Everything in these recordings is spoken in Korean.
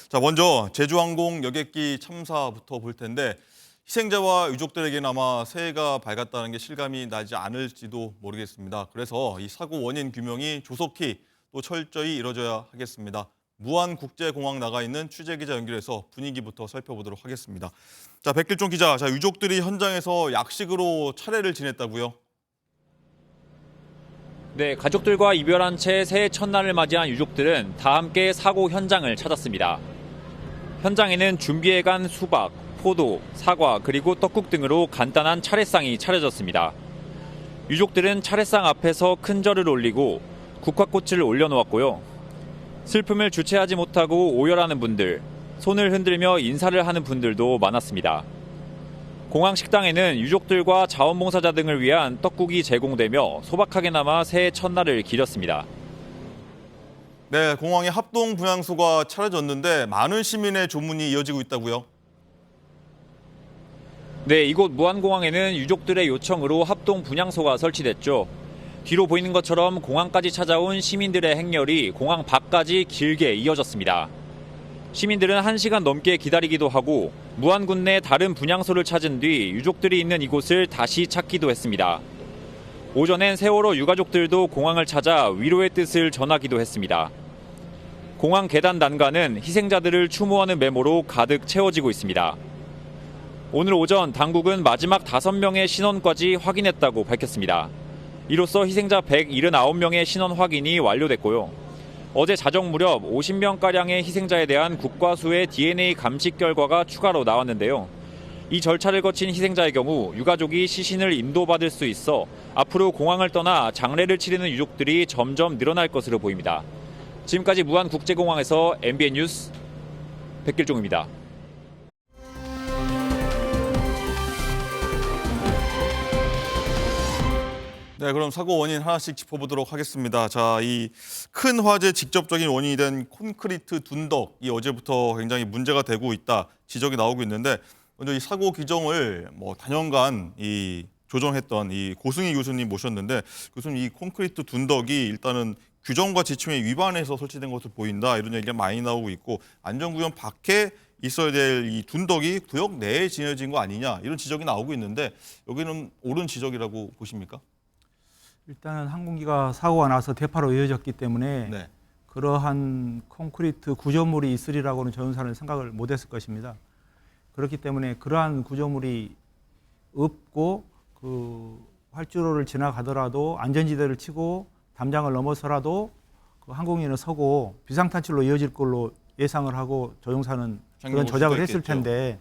자, 먼저 제주항공 여객기 참사부터 볼 텐데 희생자와 유족들에게는 아마 새해가 밝았다는 게 실감이 나지 않을지도 모르겠습니다. 그래서 이 사고 원인 규명이 조속히 또 철저히 이뤄져야 하겠습니다. 무안국제공항 나가 있는 취재기자 연결해서 분위기부터 살펴보도록 하겠습니다. 자, 백길종 기자, 자, 유족들이 현장에서 약식으로 차례를 지냈다고요? 네, 가족들과 이별한 채 새해 첫날을 맞이한 유족들은 다 함께 사고 현장을 찾았습니다. 현장에는 준비해간 수박, 포도, 사과 그리고 떡국 등으로 간단한 차례상이 차려졌습니다. 유족들은 차례상 앞에서 큰 절을 올리고 국화꽃을 올려놓았고요. 슬픔을 주체하지 못하고 오열하는 분들, 손을 흔들며 인사를 하는 분들도 많았습니다. 공항 식당에는 유족들과 자원봉사자 등을 위한 떡국이 제공되며 소박하게나마 새해 첫날을 기렸습니다. 네, 공항에 합동 분향소가 차려졌는데 많은 시민의 조문이 이어지고 있다고요? 네, 이곳 무안공항에는 유족들의 요청으로 합동 분향소가 설치됐죠. 뒤로 보이는 것처럼 공항까지 찾아온 시민들의 행렬이 공항 밖까지 길게 이어졌습니다. 시민들은 1시간 넘게 기다리기도 하고 무안군 내 다른 분향소를 찾은 뒤 유족들이 있는 이곳을 다시 찾기도 했습니다. 오전엔 세월호 유가족들도 공항을 찾아 위로의 뜻을 전하기도 했습니다. 공항 계단 난간은 희생자들을 추모하는 메모로 가득 채워지고 있습니다. 오늘 오전 당국은 마지막 5명의 신원까지 확인했다고 밝혔습니다. 이로써 희생자 179명의 신원 확인이 완료됐고요. 어제 자정 무렵 50명가량의 희생자에 대한 국과수의 DNA 감식 결과가 추가로 나왔는데요. 이 절차를 거친 희생자의 경우 유가족이 시신을 인도받을 수 있어 앞으로 공항을 떠나 장례를 치르는 유족들이 점점 늘어날 것으로 보입니다. 지금까지 무안국제공항에서 MBN 뉴스 백길종입니다. 네, 그럼 사고 원인 하나씩 짚어보도록 하겠습니다. 자, 이 큰 화재 직접적인 원인이 된 콘크리트 둔덕이 어제부터 굉장히 문제가 되고 있다 지적이 나오고 있는데 먼저 이 사고 규정을 단연간 조정했던 이 고승희 교수님 모셨는데 교수님 이 콘크리트 둔덕이 일단은 규정과 지침에 위반해서 설치된 것으로 보인다 이런 얘기가 많이 나오고 있고 안전구역 밖에 있어야 될 이 둔덕이 구역 내에 지어진 거 아니냐 이런 지적이 나오고 있는데 여기는 옳은 지적이라고 보십니까? 일단은 항공기가 사고가 나서 대파로 이어졌기 때문에 네. 그러한 콘크리트 구조물이 있으리라고는 저연사는 생각을 못했을 것입니다. 그렇기 때문에 그러한 구조물이 없고 그 활주로를 지나가더라도 안전지대를 치고 담장을 넘어서라도 그 항공기는 서고 비상탄출로 이어질 걸로 예상을 하고 조종사는 그런 조작을 했을 텐데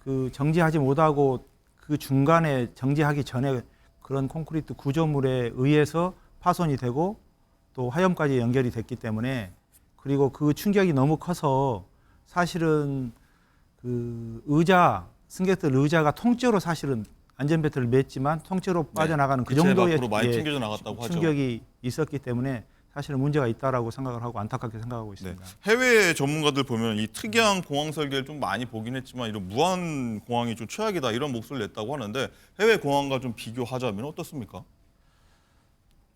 그 정지하지 못하고 그 중간에 정지하기 전에 그런 콘크리트 구조물에 의해서 파손이 되고 또 화염까지 연결이 됐기 때문에 그리고 그 충격이 너무 커서 사실은 그 승객들 의자가 통째로 사실은 안전벨트를 맸지만 통째로 빠져나가는 그 정도의 많이 튕겨져 나갔다고 하죠. 충격이 있었기 때문에 사실은 문제가 있다라고 생각을 하고 안타깝게 생각하고 있습니다. 네. 해외 전문가들 보면 이 특이한 공항 설계를 좀 많이 보긴 했지만 이런 무안 공항이 좀 최악이다 이런 목소리를 냈다고 하는데 해외 공항과 좀 비교하자면 어떻습니까?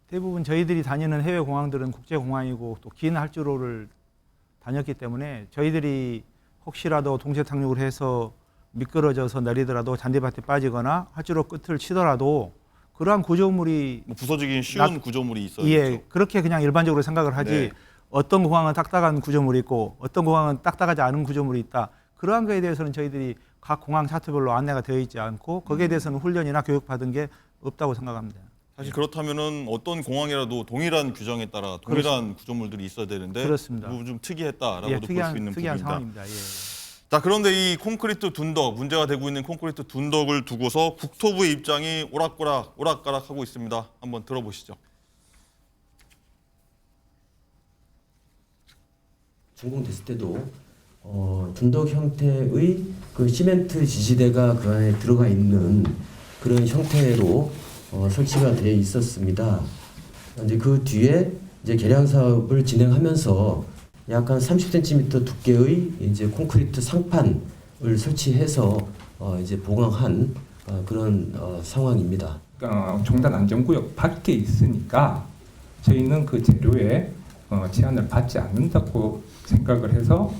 대부분 저희들이 다니는 해외 공항들은 국제 공항이고 또 긴 활주로를 다녔기 때문에 저희들이 혹시라도 동체 착륙을 해서 미끄러져서 내리더라도 잔디밭에 빠지거나 활주로 끝을 치더라도 그러한 구조물이 부서지기 쉬운 구조물이 있어요. 예, 그렇죠? 그렇게 그냥 일반적으로 생각을 하지 네. 어떤 공항은 딱딱한 구조물이 있고 어떤 공항은 딱딱하지 않은 구조물이 있다. 그러한 거에 대해서는 저희들이 각 공항 차트별로 안내가 되어 있지 않고 거기에 대해서는 훈련이나 교육받은 게 없다고 생각합니다. 사실 그렇다면은 어떤 공항이라도 동일한 규정에 따라 동일한 구조물들이 있어야 되는데 그렇습니다. 좀 특이했다라고도 볼 수 있는 특이한 부분이다. 상황입니다. 예. 자, 그런데 이 콘크리트 둔덕, 문제가 되고 있는 콘크리트 둔덕을 두고서 국토부의 입장이 오락가락하고 있습니다. 한번 들어보시죠. 준공됐을 때도 둔덕 형태의 그 시멘트 지지대가 그 안에 들어가 있는 그런 형태로 설치가 되어 있었습니다. 이제 그 뒤에 이제 개량 사업을 진행하면서 약간 30cm 두께의 이제 콘크리트 상판을 설치해서 이제 보강한 그런 상황입니다. 종단 안전구역 밖에 있으니까 저희는 그 재료에 제한을 받지 않는다고 생각을 해서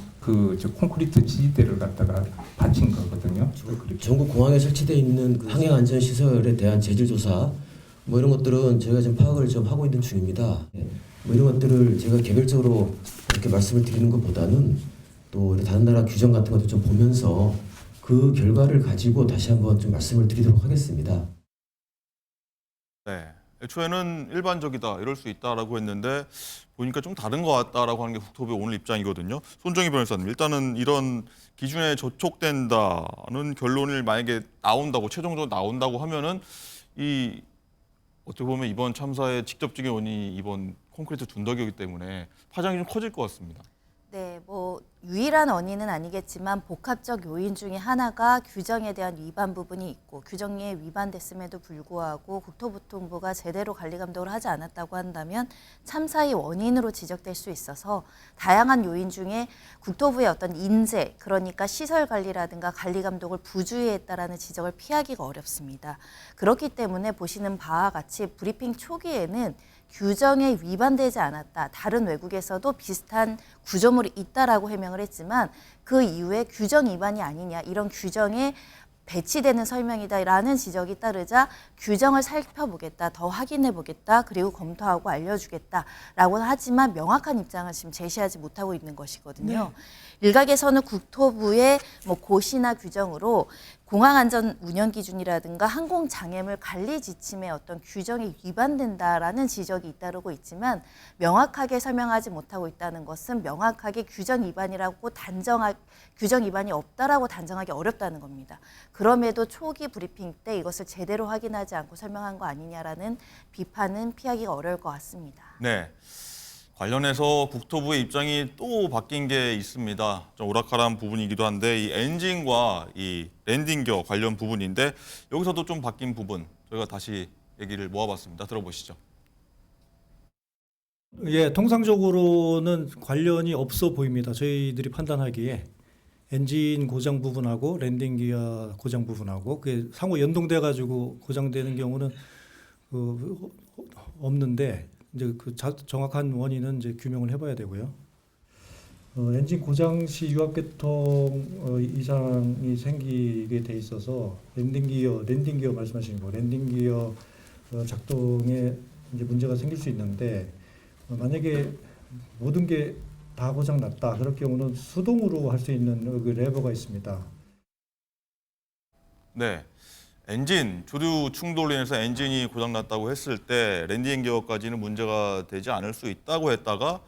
저 콘크리트 지지대를 갖다가 받친 거거든요. 그렇게. 전국 공항에 설치되어 있는 그 항행 안전 시설에 대한 재질 조사 뭐 이런 것들은 저희가 지금 파악을 좀 하고 있는 중입니다. 뭐 이런 것들을 제가 개별적으로 이렇게 말씀을 드리는 것보다는 또 다른 나라 규정 같은 것도 좀 보면서 그 결과를 가지고 다시 한번 좀 말씀을 드리도록 하겠습니다. 네. 애초에는 일반적이다 이럴 수 있다라고 했는데 보니까 좀 다른 것 같다라고 하는 게 국토부의 오늘 입장이거든요. 손정희 변호사님, 일단은 이런 기준에 저촉된다는 결론을 만약에 나온다고 최종적으로 나온다고 하면은 이 어떻게 보면 이번 참사의 직접적인 원인이 이번 콘크리트 둔덕이기 때문에 파장이 좀 커질 것 같습니다. 네, 뭐 유일한 원인은 아니겠지만 복합적 요인 중에 하나가 규정에 대한 위반 부분이 있고 규정에 위반됐음에도 불구하고 국토교통부가 제대로 관리 감독을 하지 않았다고 한다면 참사의 원인으로 지적될 수 있어서 다양한 요인 중에 국토부의 어떤 인재, 그러니까 시설 관리라든가 관리 감독을 부주의했다라는 지적을 피하기가 어렵습니다. 그렇기 때문에 보시는 바와 같이 브리핑 초기에는 규정에 위반되지 않았다. 다른 외국에서도 비슷한 구조물이 있다라고 해명을 했지만 그 이후에 규정 위반이 아니냐, 이런 규정에 배치되는 설명이다라는 지적이 따르자 규정을 살펴보겠다, 더 확인해보겠다, 그리고 검토하고 알려주겠다라고 하지만 명확한 입장을 지금 제시하지 못하고 있는 것이거든요. 일각에서는 국토부의 뭐 고시나 규정으로 공항안전 운영 기준이라든가 항공 장애물 관리 지침의 어떤 규정이 위반된다라는 지적이 잇따르고 있지만 명확하게 설명하지 못하고 있다는 것은 명확하게 규정 위반이라고 규정 위반이 없다라고 단정하기 어렵다는 겁니다. 그럼에도 초기 브리핑 때 이것을 제대로 확인하지 않고 설명한 거 아니냐라는 비판은 피하기가 어려울 것 같습니다. 네. 관련해서 국토부의 입장이 또 바뀐 게 있습니다. 좀 오락가락한 부분이기도 한데 이 엔진과 이 랜딩 기어 관련 부분인데 여기서도 좀 바뀐 부분 저희가 다시 얘기를 모아봤습니다. 들어보시죠. 예, 통상적으로는 관련이 없어 보입니다. 저희들이 판단하기에 엔진 고장 부분하고 랜딩 기어 고장 부분하고 그게 상호 연동돼 가지고 고장되는 경우는 없는데 이제 정확한 원인은 이제 규명을 해봐야 되고요. 엔진 고장 시 유압계통 이상이 생기게 돼 있어서 랜딩 기어 말씀하시는 거, 랜딩 기어 작동에 이제 문제가 생길 수 있는데 만약에 모든 게 다 고장 났다 그럴 경우는 수동으로 할 수 있는 그 레버가 있습니다. 네. 엔진, 조류 충돌로 인해서 엔진이 고장났다고 했을 때 랜딩 기어까지는 문제가 되지 않을 수 있다고 했다가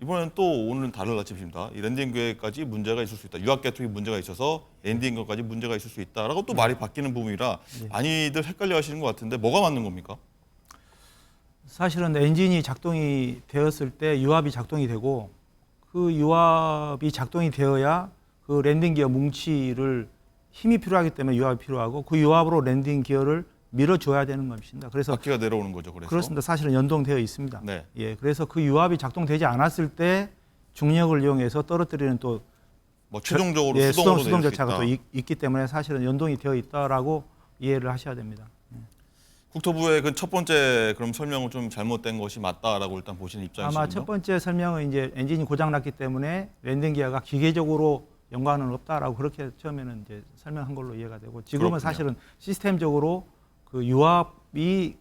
이번엔 또 오늘은 다른 아침입니다. 이 랜딩 기어까지 문제가 있을 수 있다. 유압계통에 문제가 있어서 랜딩 기어까지 문제가 있을 수 있다라고 또 말이 바뀌는 부분이라 많이들 헷갈려 하시는 것 같은데 뭐가 맞는 겁니까? 사실은 엔진이 작동이 되었을 때 유압이 작동이 되고 그 유압이 작동이 되어야 그 랜딩 기어 뭉치를 힘이 필요하기 때문에 유압이 필요하고 그 유압으로 랜딩 기어를 밀어줘야 되는 것입니다. 그래서 바퀴가 내려오는 거죠. 그래서 그렇습니다. 사실은 연동되어 있습니다. 네. 예, 그래서 그 유압이 작동되지 않았을 때 중력을 이용해서 떨어뜨리는 또 뭐 최종적으로 예, 수동으로 수동 낼 수 절차가 있다. 또 있기 때문에 사실은 연동이 되어 있다라고 이해를 하셔야 됩니다. 국토부의 그 첫 번째 그럼 설명은 좀 잘못된 것이 맞다라고 일단 보시는 입장이시군요. 아마 첫 번째 설명은 이제 엔진이 고장났기 때문에 랜딩 기어가 기계적으로 연관은 없다라고 그렇게 처음에는 이제 설명한 걸로 이해가 되고 지금은 그렇군요. 사실은 시스템적으로 그 유압이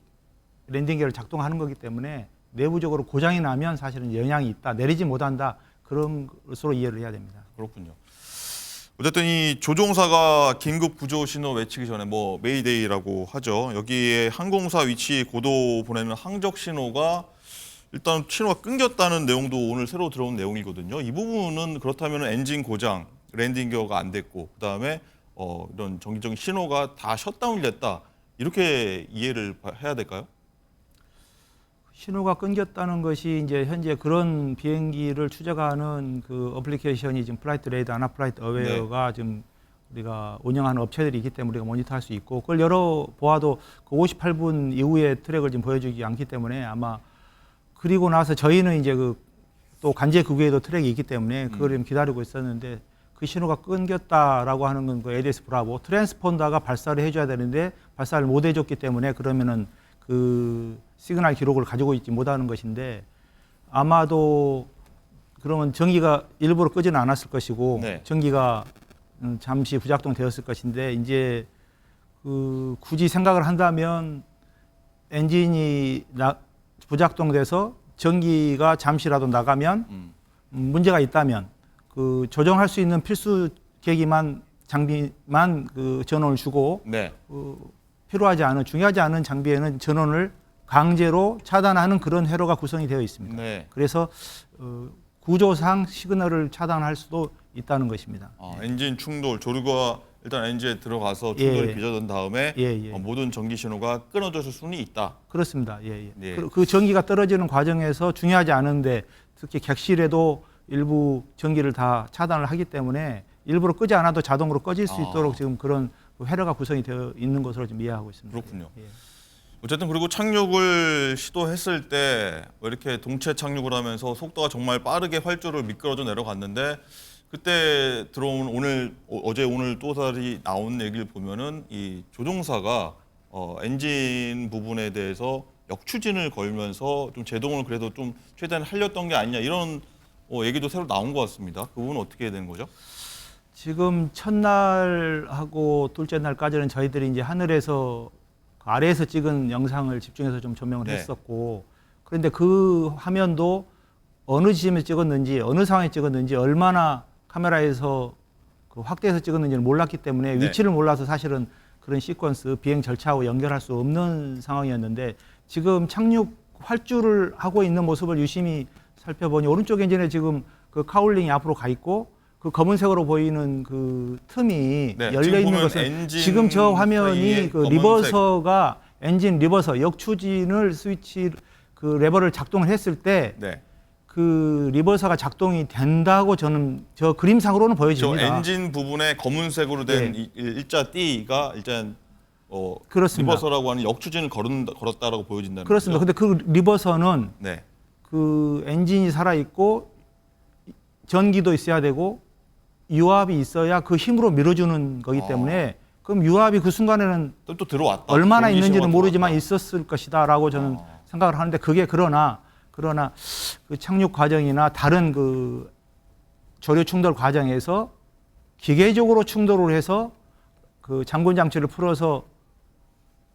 랜딩 기어를 작동하는 거기 때문에 내부적으로 고장이 나면 사실은 영향이 있다, 내리지 못한다 그런 것으로 이해를 해야 됩니다. 그렇군요. 어쨌든 이 조종사가 긴급 구조 신호 외치기 전에 뭐 메이데이라고 하죠. 여기에 항공사 위치 고도 보내는 항적 신호가 일단 신호가 끊겼다는 내용도 오늘 새로 들어온 내용이거든요. 이 부분은 그렇다면 엔진 고장, 랜딩 기어가 안 됐고 그다음에 이런 정기적인 신호가 다 셧다운이 됐다. 이렇게 이해를 해야 될까요? 신호가 끊겼다는 것이 이제 현재 그런 비행기를 추적하는 그 어플리케이션이 지금 플라이트 레이더나 플라이트 어웨어가 지금 우리가 운영하는 업체들이 있기 때문에 우리가 모니터할 수 있고 그걸 열어보아도 그 58분 이후에 트랙을 지금 보여주지 않기 때문에 아마 그리고 나서 저희는 이제 그 또 관제 구기에도 트랙이 있기 때문에 그걸 좀 기다리고 있었는데 그 신호가 끊겼다라고 하는 건 그 ADS 브라보 트랜스폰더가 발사를 해줘야 되는데 발사를 못 해줬기 때문에 그러면은 그 시그널 기록을 가지고 있지 못하는 것인데 아마도 그러면 전기가 일부러 끄지는 않았을 것이고 네. 전기가 잠시 부작동되었을 것인데 이제 그 굳이 생각을 한다면 엔진이 부작동돼서 전기가 잠시라도 나가면 문제가 있다면 그 조정할 수 있는 필수 계기만 장비만 그 전원을 주고 네. 필요하지 않은 중요하지 않은 장비에는 전원을 강제로 차단하는 그런 회로가 구성이 되어 있습니다. 네. 그래서 구조상 시그널을 차단할 수도 있다는 것입니다. 엔진 충돌, 조류가 일단 엔진에 들어가서 충돌이 예. 빚어진 다음에 예. 모든 전기 신호가 끊어졌을 수는 있다. 그렇습니다. 예. 네. 그 전기가 떨어지는 과정에서 중요하지 않은데 특히 객실에도 일부 전기를 다 차단을 하기 때문에 일부러 끄지 않아도 자동으로 꺼질 수 있도록 지금 그런 회로가 구성이 되어 있는 것으로 지금 이해하고 있습니다. 그렇군요. 예. 어쨌든 그리고 착륙을 시도했을 때 이렇게 동체 착륙을 하면서 속도가 정말 빠르게 활주로를 미끄러져 내려갔는데 그때 들어온 어제 오늘 또 다시 나온 얘기를 보면은 이 조종사가 엔진 부분에 대해서 역추진을 걸면서 좀 제동을 그래도 좀 최대한 살렸던 게 아니냐 이런 얘기도 새로 나온 것 같습니다. 그 부분은 어떻게 되는 거죠? 지금 첫날하고 둘째 날까지는 저희들이 이제 하늘에서 아래에서 찍은 영상을 집중해서 좀 조명을 네. 했었고 그런데 그 화면도 어느 지점에 찍었는지 어느 상황에 찍었는지 얼마나 카메라에서 그 확대해서 찍었는지를 몰랐기 때문에 네. 위치를 몰라서 사실은 그런 시퀀스 비행 절차하고 연결할 수 없는 상황이었는데 지금 착륙 활주를 하고 있는 모습을 유심히 살펴보니 오른쪽 엔진에 지금 그 카울링이 앞으로 가 있고 그 검은색으로 보이는 그 틈이 네, 열려 지금 있는 보면 것은 엔진 지금 저 화면이 사이에 그 검은색. 리버서가 엔진 리버서 역추진을 스위치 그 레버를 작동을 했을 때 네. 그 리버서가 작동이 된다고 저는 저 그림상으로는 저 보여집니다. 엔진 부분에 검은색으로 된 네. 일자 D가 일단 그렇습니다. 리버서라고 하는 역추진을 걸었다라고 보여진다는 그렇습니다. 거죠? 근데 그 리버서는 네. 그 엔진이 살아 있고 전기도 있어야 되고 유압이 있어야 그 힘으로 밀어주는 거기 때문에 그럼 유압이 그 순간에는 또 들어왔다. 얼마나 전기 있는지는 신호가 모르지만 들어왔다. 있었을 것이다라고 저는 생각을 하는데 그게 그러나 그 착륙 과정이나 다른 그 조류 충돌 과정에서 기계적으로 충돌을 해서 그 잠군 장치를 풀어서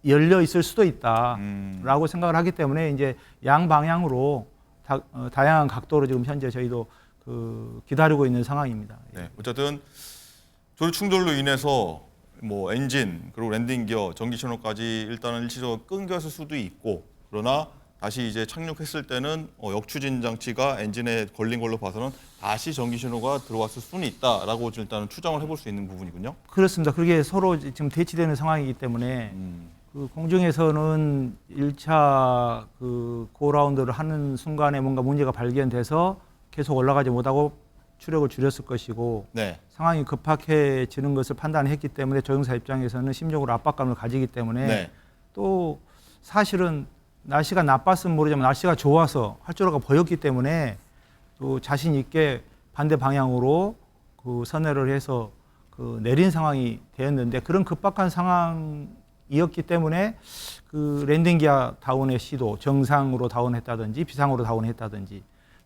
열려 있을 수도 있다라고 생각을 하기 때문에 이제 양 방향으로 다양한 각도로 지금 현재 저희도 그 기다리고 있는 상황입니다. 네. 어쨌든 조류 충돌로 인해서 뭐 엔진 그리고 랜딩 기어 전기 신호까지 일단은 일시적으로 끊겼을 수도 있고 그러나 다시 이제 착륙했을 때는 역추진 장치가 엔진에 걸린 걸로 봐서는 다시 전기 신호가 들어왔을 수는 있다라고 일단은 추정을 해볼 수 있는 부분이군요. 그렇습니다. 그게 서로 지금 대치되는 상황이기 때문에 그 공중에서는 1차 그 고라운드를 하는 순간에 뭔가 문제가 발견돼서 계속 올라가지 못하고 추력을 줄였을 것이고 네. 상황이 급박해지는 것을 판단했기 때문에 조종사 입장에서는 심적으로 압박감을 가지기 때문에 네. 또 사실은 날씨가 나빴으면 모르지만 날씨가 좋아서 활주로가 보였기 때문에 또 자신 있게 반대 방향으로 그 선회를 해서 그 내린 상황이 되었는데 그런 급박한 상황이었기 때문에 그 랜딩 기어 다운의 시도 정상으로 다운했다든지 비상으로 다운했다든지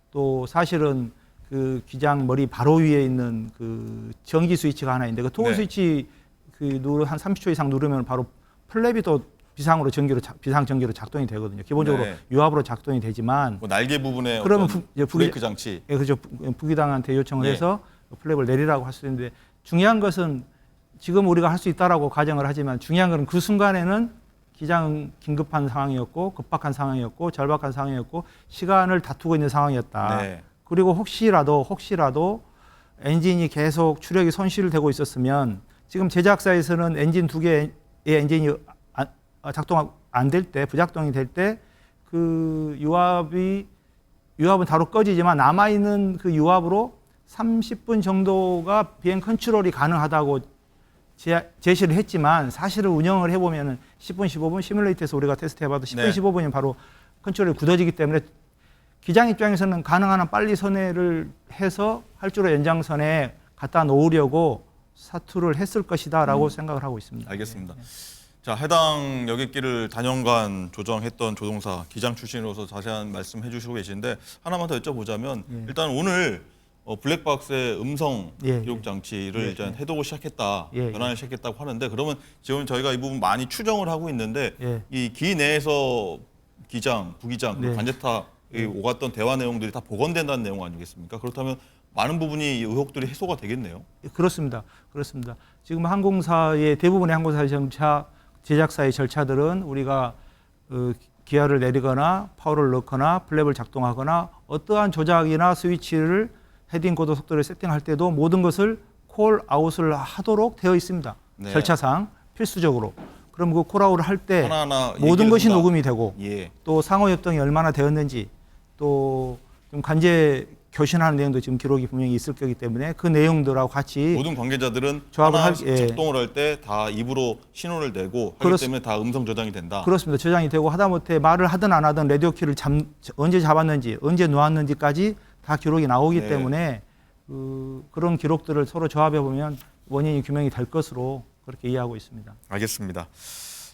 또 사실은 그 기장 머리 바로 위에 있는 그 전기 스위치가 하나 있는데 그 토글 네. 스위치 그 한 30초 이상 누르면 바로 플랩이 또 비상 전기로 작동이 되거든요. 기본적으로 네. 유압으로 작동이 되지만 뭐 날개 부분에 그러면 어떤 이제 브레이크 장치. 예, 그렇죠. 부기당한테 요청을 네. 해서 플랩을 내리라고 할 수 있는데 중요한 것은 지금 우리가 할 수 있다라고 가정을 하지만 중요한 것은 그 순간에는 기장은 긴급한 상황이었고 급박한 상황이었고 절박한 상황이었고 시간을 다투고 있는 상황이었다. 네. 그리고 혹시라도 엔진이 계속 추력이 손실되고 있었으면 지금 제작사에서는 엔진 두 개의 엔진이 작동 안 될 때 부작동이 될 때 그 유압은 바로 꺼지지만 남아 있는 그 유압으로 30분 정도가 비행 컨트롤이 가능하다고 제시를 했지만 사실은 운영을 해보면은 10분, 15분 시뮬레이터에서 우리가 테스트 해봐도 10분, 네. 15분이면 바로 컨트롤이 굳어지기 때문에 기장 입장에서는 가능한 한 빨리 선회를 해서 활주로 연장선에 갖다 놓으려고 사투를 했을 것이다라고 생각을 하고 있습니다. 알겠습니다. 자, 해당 여객기를 단연간 조정했던 조종사, 기장 출신으로서 자세한 말씀 해주시고 계신데 하나만 더 여쭤보자면 일단 오늘 블랙박스의 음성 예, 기록 장치를 예, 일단 해독을 시작했다, 예, 변환을 시작했다고 하는데 그러면 지금 저희가 이 부분 많이 추정을 하고 있는데 예. 이 기 내에서 기장, 부기장, 그리고 네. 관제탑이 오갔던 대화 내용들이 다 복원된다는 내용 아니겠습니까? 그렇다면 많은 부분이 이 의혹들이 해소가 되겠네요. 그렇습니다. 그렇습니다. 지금 항공사의 대부분의 항공사의 절차, 제작사의 절차들은 우리가 기아를 내리거나 파워를 넣거나 플랩을 작동하거나 어떠한 조작이나 스위치를 헤딩 고도 속도를 세팅할 때도 모든 것을 콜 아웃을 하도록 되어 있습니다. 네. 절차상 필수적으로. 그럼 그 콜 아웃을 할 때 하나하나 모든 얘기를 것이 한다. 녹음이 되고 예. 또 상호 협동이 얼마나 되었는지 또 좀 관제 교신하는 내용도 지금 기록이 분명히 있을 거기 때문에 그 내용들하고 같이 모든 관계자들은 조합을 하나씩 예. 작동을 할 때 다 입으로 신호를 내고 하기 때문에 다 음성 저장이 된다. 그렇습니다. 저장이 되고 하다못해 말을 하든 안 하든 라디오 키를 언제 잡았는지 언제 놓았는지까지 다 기록이 나오기 네. 때문에 그런 기록들을 서로 조합해 보면 원인이 규명이 될 것으로 그렇게 이해하고 있습니다. 알겠습니다.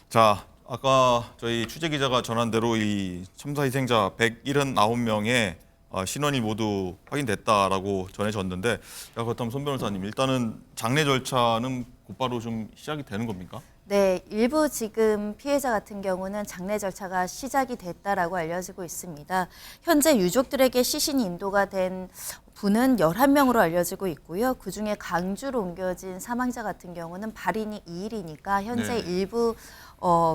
자, 아까 저희 취재 기자가 전한 대로 이 참사 희생자 179명의 신원이 모두 확인됐다라고 전해졌는데, 자, 그렇다면 손 변호사님, 일단은 장례 절차는 곧바로 좀 시작이 되는 겁니까? 네, 일부 지금 피해자 같은 경우는 장례 절차가 시작이 됐다라고 알려지고 있습니다. 현재 유족들에게 시신이 인도가 된 분은 11명으로 알려지고 있고요. 그중에 강주로 옮겨진 사망자 같은 경우는 발인이 2일이니까 현재 네. 일부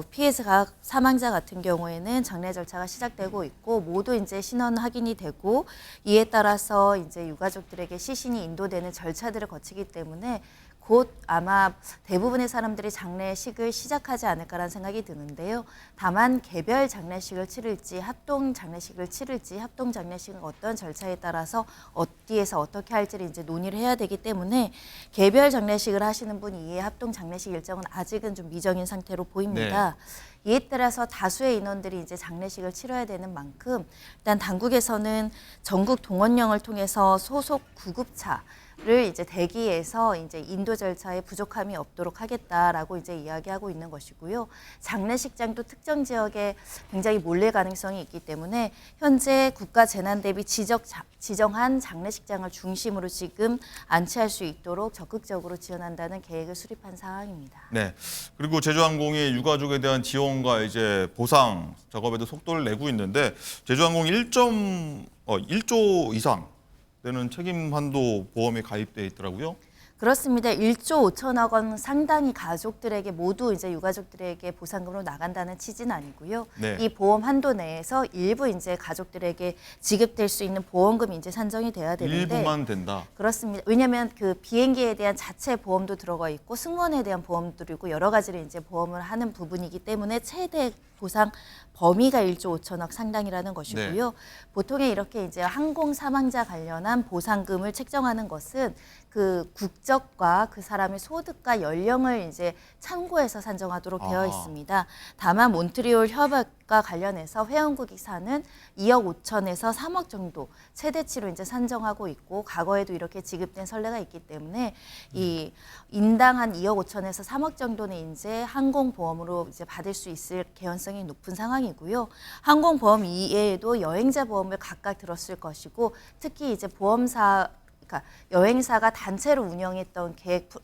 피해자 사망자 같은 경우에는 장례 절차가 시작되고 있고 모두 이제 신원 확인이 되고 이에 따라서 이제 유가족들에게 시신이 인도되는 절차들을 거치기 때문에 곧 아마 대부분의 사람들이 장례식을 시작하지 않을까라는 생각이 드는데요. 다만 개별 장례식을 치를지 합동 장례식을 치를지 합동 장례식은 어떤 절차에 따라서 어디에서 어떻게 할지를 이제 논의를 해야 되기 때문에 개별 장례식을 하시는 분 이외에 합동 장례식 일정은 아직은 좀 미정인 상태로 보입니다. 이에 따라서 다수의 인원들이 이제 장례식을 치러야 되는 만큼 일단 당국에서는 전국 동원령을 통해서 소속 구급차를 이제 대기해서 이제 인도 절차에 부족함이 없도록 하겠다라고 이제 이야기하고 있는 것이고요. 장례식장도 특정 지역에 굉장히 몰릴 가능성이 있기 때문에 현재 국가 재난 대비 지정한 장례식장을 중심으로 지금 안치할 수 있도록 적극적으로 지원한다는 계획을 수립한 상황입니다. 네. 그리고 제주항공이 유가족에 대한 지원과 이제 보상 작업에도 속도를 내고 있는데 제주항공 1조 이상 되는 책임 한도 보험이 가입돼 있더라고요. 그렇습니다. 1조 5천억 원 상당히 가족들에게 모두 이제 유가족들에게 보상금으로 나간다는 취지는 아니고요. 네. 이 보험 한도 내에서 일부 이제 가족들에게 지급될 수 있는 보험금이 이제 산정이 돼야 되는데 일부만 된다. 그렇습니다. 왜냐하면 그 비행기에 대한 자체 보험도 들어가 있고 승무원에 대한 보험도 있고 여러 가지를 이제 보험을 하는 부분이기 때문에 최대 보상 범위가 1조 5천억 상당이라는 것이고요. 네. 보통에 이렇게 이제 항공 사망자 관련한 보상금을 책정하는 것은 그 국적과 그 사람의 소득과 연령을 이제 참고해서 산정하도록 되어 있습니다. 다만 몬트리올 협약과 관련해서 회원국이 사는 2억 5천에서 3억 정도 최대치로 이제 산정하고 있고 과거에도 이렇게 지급된 선례가 있기 때문에 이 인당 한 2억 5천에서 3억 정도는 이제 항공보험으로 이제 받을 수 있을 개연성이 높은 상황이고요. 항공보험 이외에도 여행자 보험을 각각 들었을 것이고 특히 이제 보험사 그러니까 여행사가 단체로 운영했던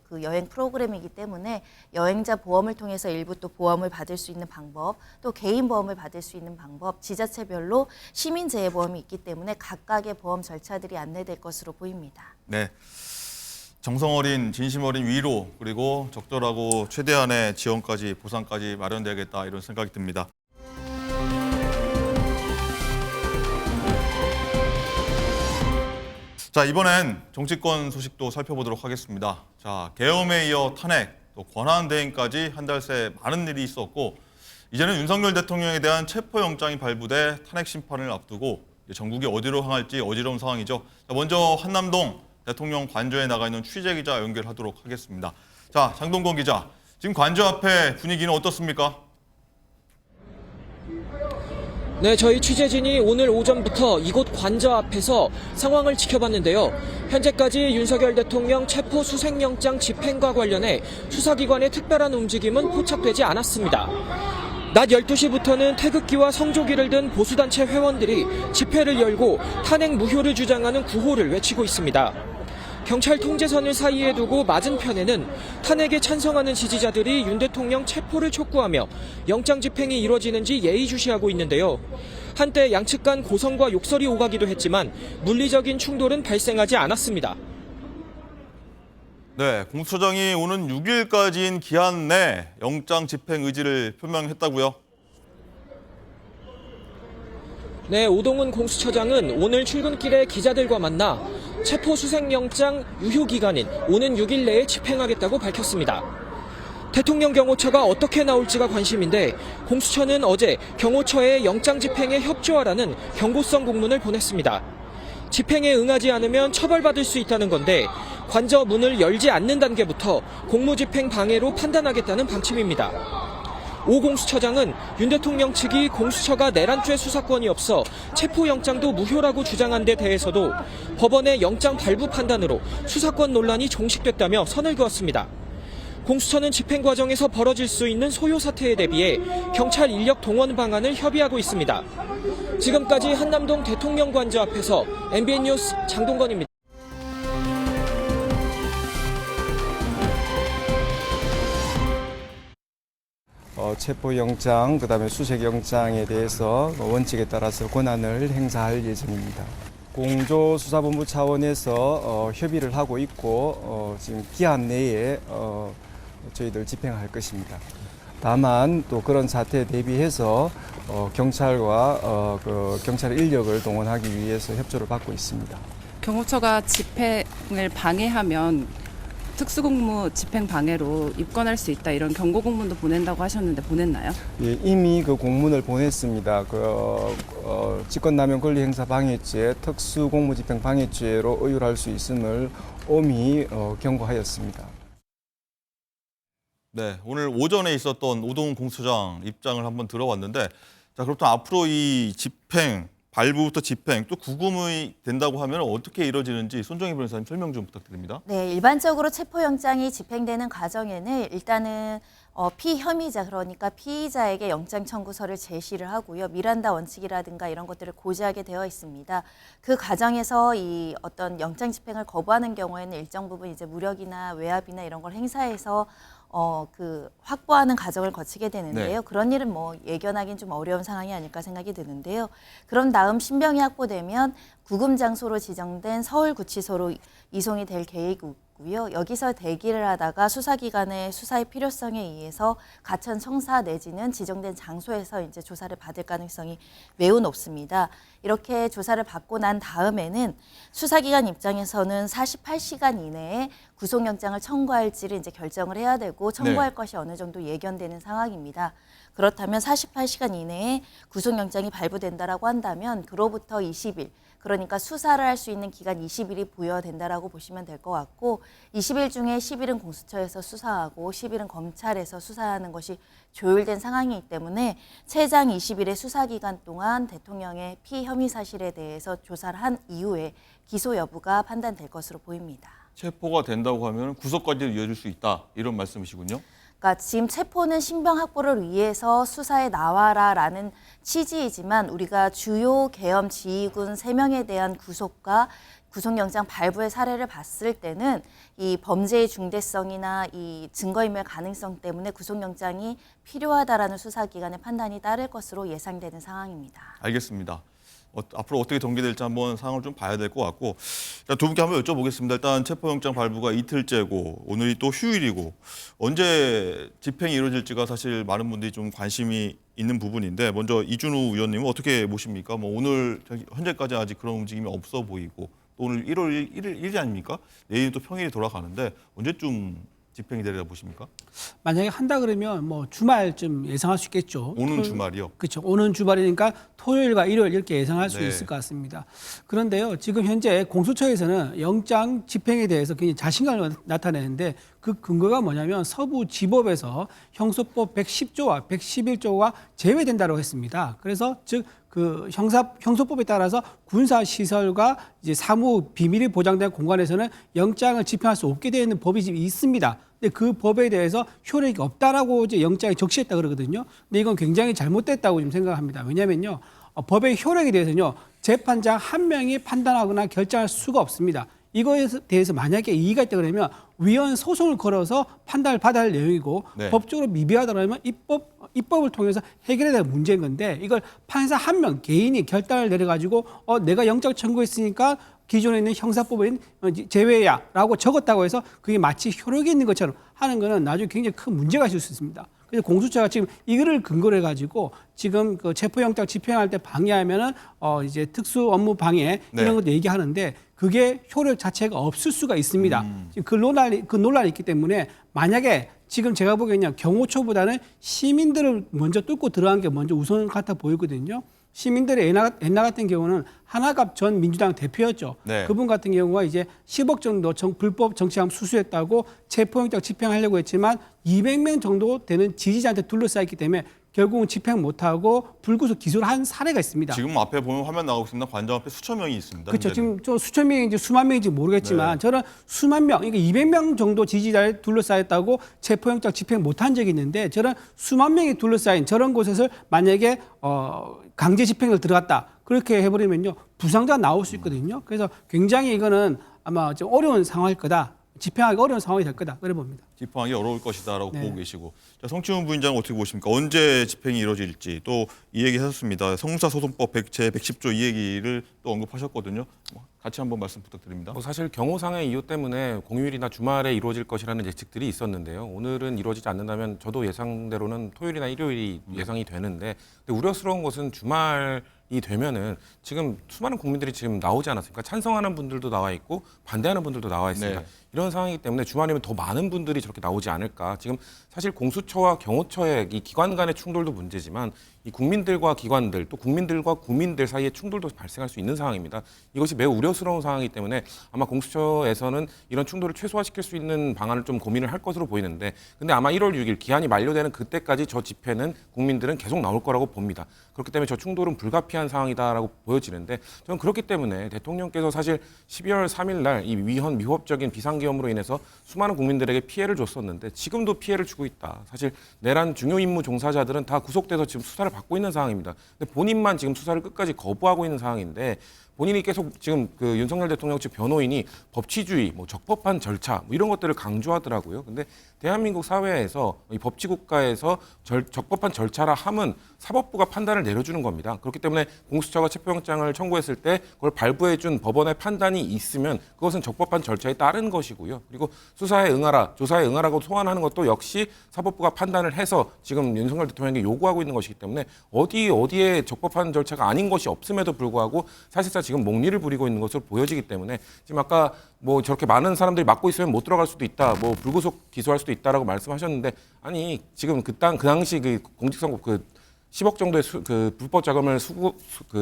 그 여행 프로그램이기 때문에 여행자 보험을 통해서 일부 또 보험을 받을 수 있는 방법, 또 개인 보험을 받을 수 있는 방법, 지자체별로 시민재해보험이 있기 때문에 각각의 보험 절차들이 안내될 것으로 보입니다. 네. 정성 어린, 진심 어린 위로 그리고 적절하고 최대한의 지원까지 보상까지 마련돼야겠다 이런 생각이 듭니다. 자, 이번엔 정치권 소식도 살펴보도록 하겠습니다. 자, 계엄에 이어 탄핵, 또 권한대행까지 한 달 새 많은 일이 있었고 이제는 윤석열 대통령에 대한 체포영장이 발부돼 탄핵 심판을 앞두고 전국이 어디로 향할지 어지러운 상황이죠. 자, 먼저 한남동 대통령 관저에 나가 있는 취재기자 연결하도록 하겠습니다. 자, 장동건 기자, 지금 관저 앞에 분위기는 어떻습니까? 네, 저희 취재진이 오늘 오전부터 이곳 관저 앞에서 상황을 지켜봤는데요. 현재까지 윤석열 대통령 체포 수색영장 집행과 관련해 수사기관의 특별한 움직임은 포착되지 않았습니다. 낮 12시부터는 태극기와 성조기를 든 보수단체 회원들이 집회를 열고 탄핵 무효를 주장하는 구호를 외치고 있습니다. 경찰 통제선을 사이에 두고 맞은편에는 탄핵에 찬성하는 지지자들이 윤 대통령 체포를 촉구하며 영장 집행이 이루어지는지 예의주시하고 있는데요. 한때 양측 간 고성과 욕설이 오가기도 했지만 물리적인 충돌은 발생하지 않았습니다. 네, 공수처장이 오는 6일까지인 기한 내 영장 집행 의지를 표명했다고요? 네, 오동훈 공수처장은 오늘 출근길에 기자들과 만나 체포 수색영장 유효 기간인 오는 6일 내에 집행하겠다고 밝혔습니다. 대통령 경호처가 어떻게 나올지가 관심인데 공수처는 어제 경호처에 영장 집행에 협조하라는 경고성 공문을 보냈습니다. 집행에 응하지 않으면 처벌받을 수 있다는 건데 관저 문을 열지 않는 단계부터 공무집행 방해로 판단하겠다는 방침입니다. 오 공수처장은 윤 대통령 측이 공수처가 내란죄 수사권이 없어 체포영장도 무효라고 주장한 데 대해서도 법원의 영장 발부 판단으로 수사권 논란이 종식됐다며 선을 그었습니다. 공수처는 집행 과정에서 벌어질 수 있는 소요 사태에 대비해 경찰 인력 동원 방안을 협의하고 있습니다. 지금까지 한남동 대통령 관저 앞에서 MBN 뉴스 장동건입니다. 체포영장, 그다음에 수색영장에 대해서 원칙에 따라서 권한을 행사할 예정입니다. 공조수사본부 차원에서 협의를 하고 있고 지금 기한 내에 저희들 집행할 것입니다. 다만 또 그런 사태에 대비해서 경찰과 경찰 인력을 동원하기 위해서 협조를 받고 있습니다. 경호처가 집행을 방해하면 특수공무 집행 방해로 입건할 수 있다 이런 경고 공문도 보낸다고 하셨는데 보냈나요? 예, 이미 그 공문을 보냈습니다. 직권남용 권리행사 방해죄, 특수공무집행 방해죄로 의율할 수 있음을 엄히 경고하였습니다. 네, 오늘 오전에 있었던 오동훈 공수처장 입장을 한번 들어봤는데, 자, 그렇다면 앞으로 이 집행, 발부부터 집행, 또 구금이 된다고 하면 어떻게 이루어지는지 손정희 변호사님 설명 좀 부탁드립니다. 네, 일반적으로 체포영장이 집행되는 과정에는 일단은 피혐의자, 그러니까 피의자에게 영장 청구서를 제시를 하고요. 미란다 원칙이라든가 이런 것들을 고지하게 되어 있습니다. 그 과정에서 이 어떤 영장 집행을 거부하는 경우에는 일정 부분 이제 무력이나 외압이나 이런 걸 행사해서 확보하는 과정을 거치게 되는데요. 네. 그런 일은 뭐 예견하기는 좀 어려운 상황이 아닐까 생각이 드는데요. 그런 다음 신병이 확보되면 구금 장소로 지정된 서울구치소로 이송이 될 계획이고요. 여기서 대기를 하다가 수사기관의 수사의 필요성에 의해서 가천 청사 내지는 지정된 장소에서 이제 조사를 받을 가능성이 매우 높습니다. 이렇게 조사를 받고 난 다음에는 수사기관 입장에서는 48시간 이내에 구속영장을 청구할지를 이제 결정을 해야 되고 청구할 것이 어느 정도 예견되는 상황입니다. 그렇다면 48시간 이내에 구속영장이 발부된다라고 한다면 그로부터 20일, 그러니까 수사를 할 수 있는 기간 20일이 부여된다라고 보시면 될 것 같고 20일 중에 10일은 공수처에서 수사하고 10일은 검찰에서 수사하는 것이 조율된 상황이기 때문에 최장 20일의 수사기간 동안 대통령의 피혐의 사실에 대해서 조사를 한 이후에 기소 여부가 판단될 것으로 보입니다. 체포가 된다고 하면 구속까지 이어질 수 있다, 이런 말씀이시군요. 그러니까 지금 체포는 신병 확보를 위해서 수사에 나와라라는 취지이지만 우리가 주요 계엄 지휘군 3명에 대한 구속과 구속영장 발부의 사례를 봤을 때는 이 범죄의 중대성이나 이 증거인멸 가능성 때문에 구속영장이 필요하다라는 수사기관의 판단이 따를 것으로 예상되는 상황입니다. 알겠습니다. 앞으로 어떻게 전개될지 한번 상황을 좀 봐야 될 것 같고, 일단 두 분께 한번 여쭤보겠습니다. 일단 체포영장 발부가 이틀째고 오늘이 또 휴일이고 언제 집행이 이루어질지가 사실 많은 분들이 좀 관심이 있는 부분인데, 먼저 이준우 의원님은 어떻게 보십니까? 뭐 오늘 현재까지 아직 그런 움직임이 없어 보이고 또 오늘 1월 1일이 아닙니까? 내일은 또 평일이 돌아가는데 언제쯤 집행이 되리라 보십니까? 만약에 한다 그러면 뭐 주말쯤 예상할 수 있겠죠. 오는 주말이요? 그렇죠. 오는 주말이니까 토요일과 일요일 이렇게 예상할 수 네. 있을 것 같습니다. 그런데요, 지금 현재 공수처에서는 영장 집행에 대해서 굉장히 자신감을 나타내는데 그 근거가 뭐냐면 서부지법에서 형소법 110조와 111조가 제외된다고 했습니다. 그래서 즉 그 형소법에 따라서 군사 시설과 이제 사무 비밀이 보장된 공간에서는 영장을 집행할 수 없게 되어 있는 법이 지금 있습니다. 근데 그 법에 대해서 효력이 없다라고 이제 영장에 적시했다 그러거든요. 근데 이건 굉장히 잘못됐다고 좀 생각합니다. 왜냐면요, 법의 효력에 대해서는요, 재판장 한 명이 판단하거나 결정할 수가 없습니다. 이거에 대해서 만약에 이의가 있다 그러면 위헌 소송을 걸어서 판단을 받아야 할 내용이고, 네. 법적으로 미비하다 그러면 입법을 통해서 해결해야 될 문제인 건데, 이걸 판사 한 명 개인이 결단을 내려가지고 내가 영장 청구했으니까 기존에 있는 형사법인 제외야라고 적었다고 해서 그게 마치 효력이 있는 것처럼 하는 거는 나중에 굉장히 큰 문제가 있을 수 있습니다. 그래서 공수처가 지금 이거를 근거로 해가지고 지금 그 체포영장 집행할 때 방해하면은 이제 특수 업무 방해 네. 이런 것도 얘기하는데 그게 효력 자체가 없을 수가 있습니다. 지금 그 논란이 있기 때문에 만약에 지금 제가 보기에는 경호처보다는 시민들을 먼저 뚫고 들어간 게 먼저 우선 같아 보이거든요. 시민들의 옛날 같은 경우는 하나갑 전 민주당 대표였죠. 네. 그분 같은 경우가 이제 10억 정도 불법 정치자금 수수했다고 체포영장 집행하려고 했지만 200명 정도 되는 지지자한테 둘러싸였기 때문에 결국은 집행 못하고 불구속 기소를 한 사례가 있습니다. 지금 앞에 보면 화면 나가고 있습니다. 관장 앞에 수천 명이 있습니다. 그렇죠. 현재는. 지금 저 수천 명인지 수만 명인지 모르겠지만 네. 저는 수만 명, 그러니까 200명 정도 지지자에 둘러싸였다고 체포영장 집행 못한 적이 있는데 저는 수만 명이 둘러싸인 저런 곳에서 만약에 강제 집행을 들어갔다 그렇게 해버리면요 부상자가 나올 수 있거든요. 그래서 굉장히 이거는 아마 좀 어려운 상황일 거다. 집행하기 어려운 상황이 될 거다. 그래 봅니다. 집행하기 어려울 것이다라고 네. 보고 계시고, 자, 성치훈 부위원장은 어떻게 보십니까? 언제 집행이 이루어질지 또 이 얘기 하셨습니다. 형사소송법 제 110조 이 얘기를 또 언급하셨거든요. 같이 한번 말씀 부탁드립니다. 사실 경호상의 이유 때문에 공휴일이나 주말에 이루어질 것이라는 예측들이 있었는데요. 오늘은 이루어지지 않는다면 저도 예상대로는 토요일이나 일요일이 예상이 되는데, 근데 우려스러운 것은 주말이 되면은 지금 수많은 국민들이 지금 나오지 않았습니까? 찬성하는 분들도 나와 있고 반대하는 분들도 나와 있습니다. 네. 이런 상황이기 때문에 주말이면 더 많은 분들이 저렇게 나오지 않을까. 지금 사실 공수처와 경호처의 이 기관 간의 충돌도 문제지만 이 국민들과 기관들 또 국민들과 국민들 사이의 충돌도 발생할 수 있는 상황입니다. 이것이 매우 우려스러운 상황이기 때문에 아마 공수처에서는 이런 충돌을 최소화시킬 수 있는 방안을 좀 고민을 할 것으로 보이는데, 근데 아마 1월 6일 기한이 만료되는 그때까지 저 집회는 국민들은 계속 나올 거라고 봅니다. 그렇기 때문에 저 충돌은 불가피한 상황이다라고 보여지는데, 저는 그렇기 때문에 대통령께서 사실 12월 3일 날 이 위헌 미법적인 비상계엄으로 인해서 수많은 국민들에게 피해를 줬었는데 지금도 피해를 주고 있다. 사실 내란 중요 임무 종사자들은 다 구속돼서 지금 수사를 받고 있는 상황입니다. 근데 본인만 지금 수사를 끝까지 거부하고 있는 상황인데, 본인이 계속 지금 그 윤석열 대통령 측 변호인이 법치주의, 적법한 절차 이런 것들을 강조하더라고요. 근데 대한민국 사회에서 이 법치국가에서 적법한 절차라 함은 사법부가 판단을 내려주는 겁니다. 그렇기 때문에 공수처가 체포영장을 청구했을 때 그걸 발부해준 법원의 판단이 있으면 그것은 적법한 절차에 따른 것이고요. 그리고 수사에 응하라, 조사에 응하라고 소환하는 것도 역시 사법부가 판단을 해서 지금 윤석열 대통령에게 요구하고 있는 것이기 때문에 어디에 적법한 절차가 아닌 것이 없음에도 불구하고 사실상 지금 목리를 부리고 있는 것으로 보여지기 때문에 지금 아까 저렇게 많은 사람들이 막고 있으면 못 들어갈 수도 있다, 불구속 기소할 수도 있다라고 말씀하셨는데, 아니 지금 그 당시 그 공직선거 그 10억 정도의 그 불법 자금을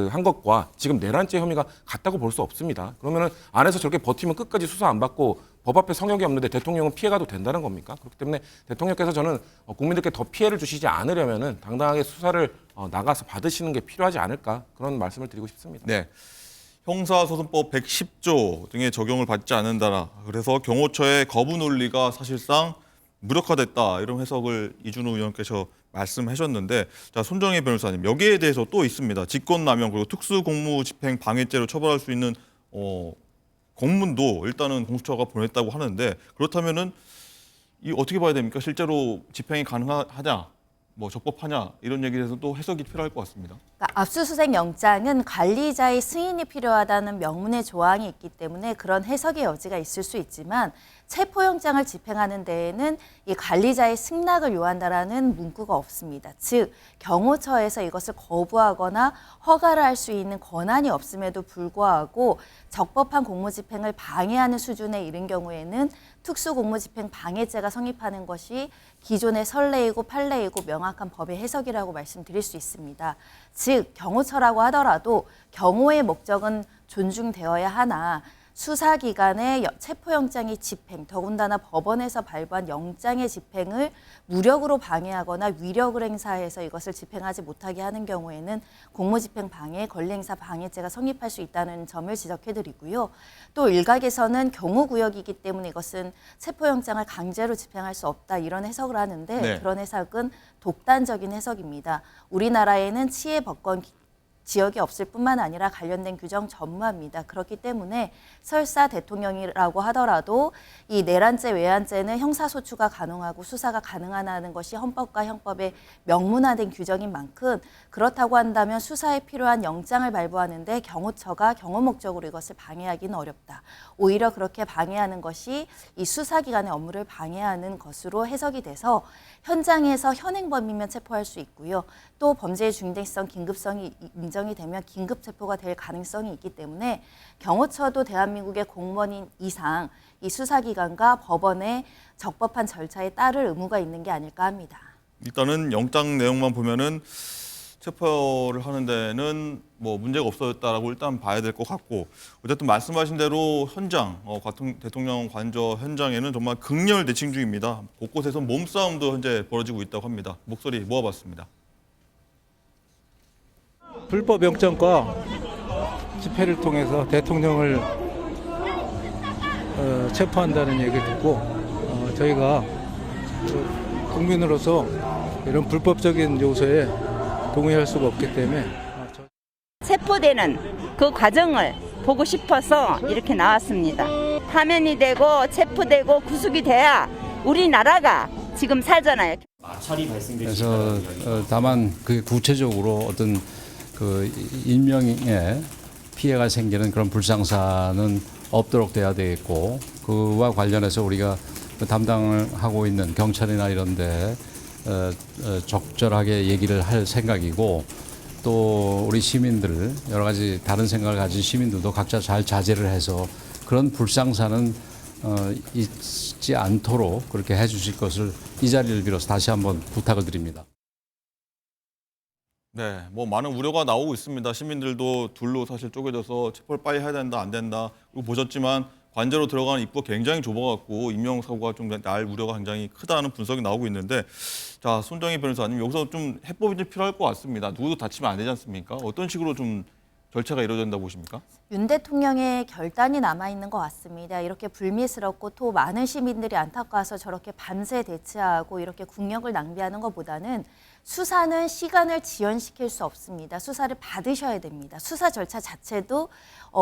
한 것과 지금 내란죄 혐의가 같다고 볼 수 없습니다. 그러면은 안에서 저렇게 버티면 끝까지 수사 안 받고 법 앞에 성역이 없는데 대통령은 피해가도 된다는 겁니까? 그렇기 때문에 대통령께서 저는 국민들께 더 피해를 주시지 않으려면은 당당하게 수사를 나가서 받으시는 게 필요하지 않을까, 그런 말씀을 드리고 싶습니다. 네. 형사소송법 110조 등의 적용을 받지 않는다. 그래서 경호처의 거부 논리가 사실상 무력화됐다. 이런 해석을 이준우 의원께서 말씀하셨는데, 자, 손정혜 변호사님, 여기에 대해서 또 있습니다. 직권남용 그리고 특수공무집행 방해죄로 처벌할 수 있는 공문도 일단은 공수처가 보냈다고 하는데, 그렇다면은 이 어떻게 봐야 됩니까? 실제로 집행이 가능하냐? 적법하냐 이런 얘기에 대해서 또 해석이 필요할 것 같습니다. 그러니까 압수수색 영장은 관리자의 승인이 필요하다는 명문의 조항이 있기 때문에 그런 해석의 여지가 있을 수 있지만, 체포영장을 집행하는 데에는 이 관리자의 승낙을 요한다라는 문구가 없습니다. 즉 경호처에서 이것을 거부하거나 허가를 할 수 있는 권한이 없음에도 불구하고 적법한 공무집행을 방해하는 수준에 이른 경우에는 특수공무집행 방해죄가 성립하는 것이 기존의 선례이고 판례이고 명확한 법의 해석이라고 말씀드릴 수 있습니다. 즉 경호처라고 하더라도 경호의 목적은 존중되어야 하나 수사기관의 체포영장의 집행, 더군다나 법원에서 발부한 영장의 집행을 무력으로 방해하거나 위력을 행사해서 이것을 집행하지 못하게 하는 경우에는 공무집행방해, 권리행사 방해죄가 성립할 수 있다는 점을 지적해드리고요. 또 일각에서는 경우구역이기 때문에 이것은 체포영장을 강제로 집행할 수 없다 이런 해석을 하는데 네. 그런 해석은 독단적인 해석입니다. 우리나라에는 치해법권 지역이 없을 뿐만 아니라 관련된 규정 전무합니다. 그렇기 때문에 설사 대통령이라고 하더라도 이 내란죄, 외환죄는 형사소추가 가능하고 수사가 가능하다는 것이 헌법과 형법에 명문화된 규정인 만큼 그렇다고 한다면 수사에 필요한 영장을 발부하는데 경호처가 경호 목적으로 이것을 방해하기는 어렵다. 오히려 그렇게 방해하는 것이 이 수사기관의 업무를 방해하는 것으로 해석이 돼서 현장에서 현행범이면 체포할 수 있고요. 또 범죄의 중대성, 긴급성이 인정이 되면 긴급 체포가 될 가능성이 있기 때문에 경호처도 대한민국의 공무원인 이상 이 수사기관과 법원의 적법한 절차에 따를 의무가 있는 게 아닐까 합니다. 일단은 영장 내용만 보면은 체포를 하는 데는 뭐 문제가 없었다라고 일단 봐야 될 것 같고 어쨌든 말씀하신 대로 현장, 대통령 관저 현장에는 정말 극렬 대칭 중입니다. 곳곳에서 몸싸움도 현재 벌어지고 있다고 합니다. 목소리 모아봤습니다. 불법 영장과 집회를 통해서 대통령을 체포한다는 얘기를 듣고 저희가 국민으로서 이런 불법적인 요소에 동의할 수가 없기 때문에 체포되는 그 과정을 보고 싶어서 이렇게 나왔습니다. 파면이 되고 체포되고 구속이 돼야 우리나라가 지금 살잖아요. 마찰이 발생돼서 다만 그 구체적으로 어떤 그 인명에 피해가 생기는 그런 불상사는 없도록 돼야 되겠고 그와 관련해서 우리가 담당을 하고 있는 경찰이나 이런 데 적절하게 얘기를 할 생각이고 또 우리 시민들 여러 가지 다른 생각을 가진 시민들도 각자 잘 자제를 해서 그런 불상사는 있지 않도록 그렇게 해 주실 것을 이 자리를 빌어서 다시 한번 부탁을 드립니다. 네, 뭐 많은 우려가 나오고 있습니다. 시민들도 둘로 사실 쪼개져서 체포를 빨리 해야 된다, 안 된다. 그리고 보셨지만 관저로 들어가는 입구가 굉장히 좁아갖고 인명사고가 좀 날 우려가 굉장히 크다는 분석이 나오고 있는데 자, 손정희 변호사님 여기서 좀 해법이 좀 필요할 것 같습니다. 누구도 다치면 안 되지 않습니까? 어떤 식으로 좀 절차가 이루어진다고 보십니까? 윤 대통령의 결단이 남아있는 것 같습니다. 이렇게 불미스럽고 또 많은 시민들이 안타까워서 저렇게 밤새 대치하고 이렇게 국력을 낭비하는 것보다는 수사는 시간을 지연시킬 수 없습니다. 수사를 받으셔야 됩니다. 수사 절차 자체도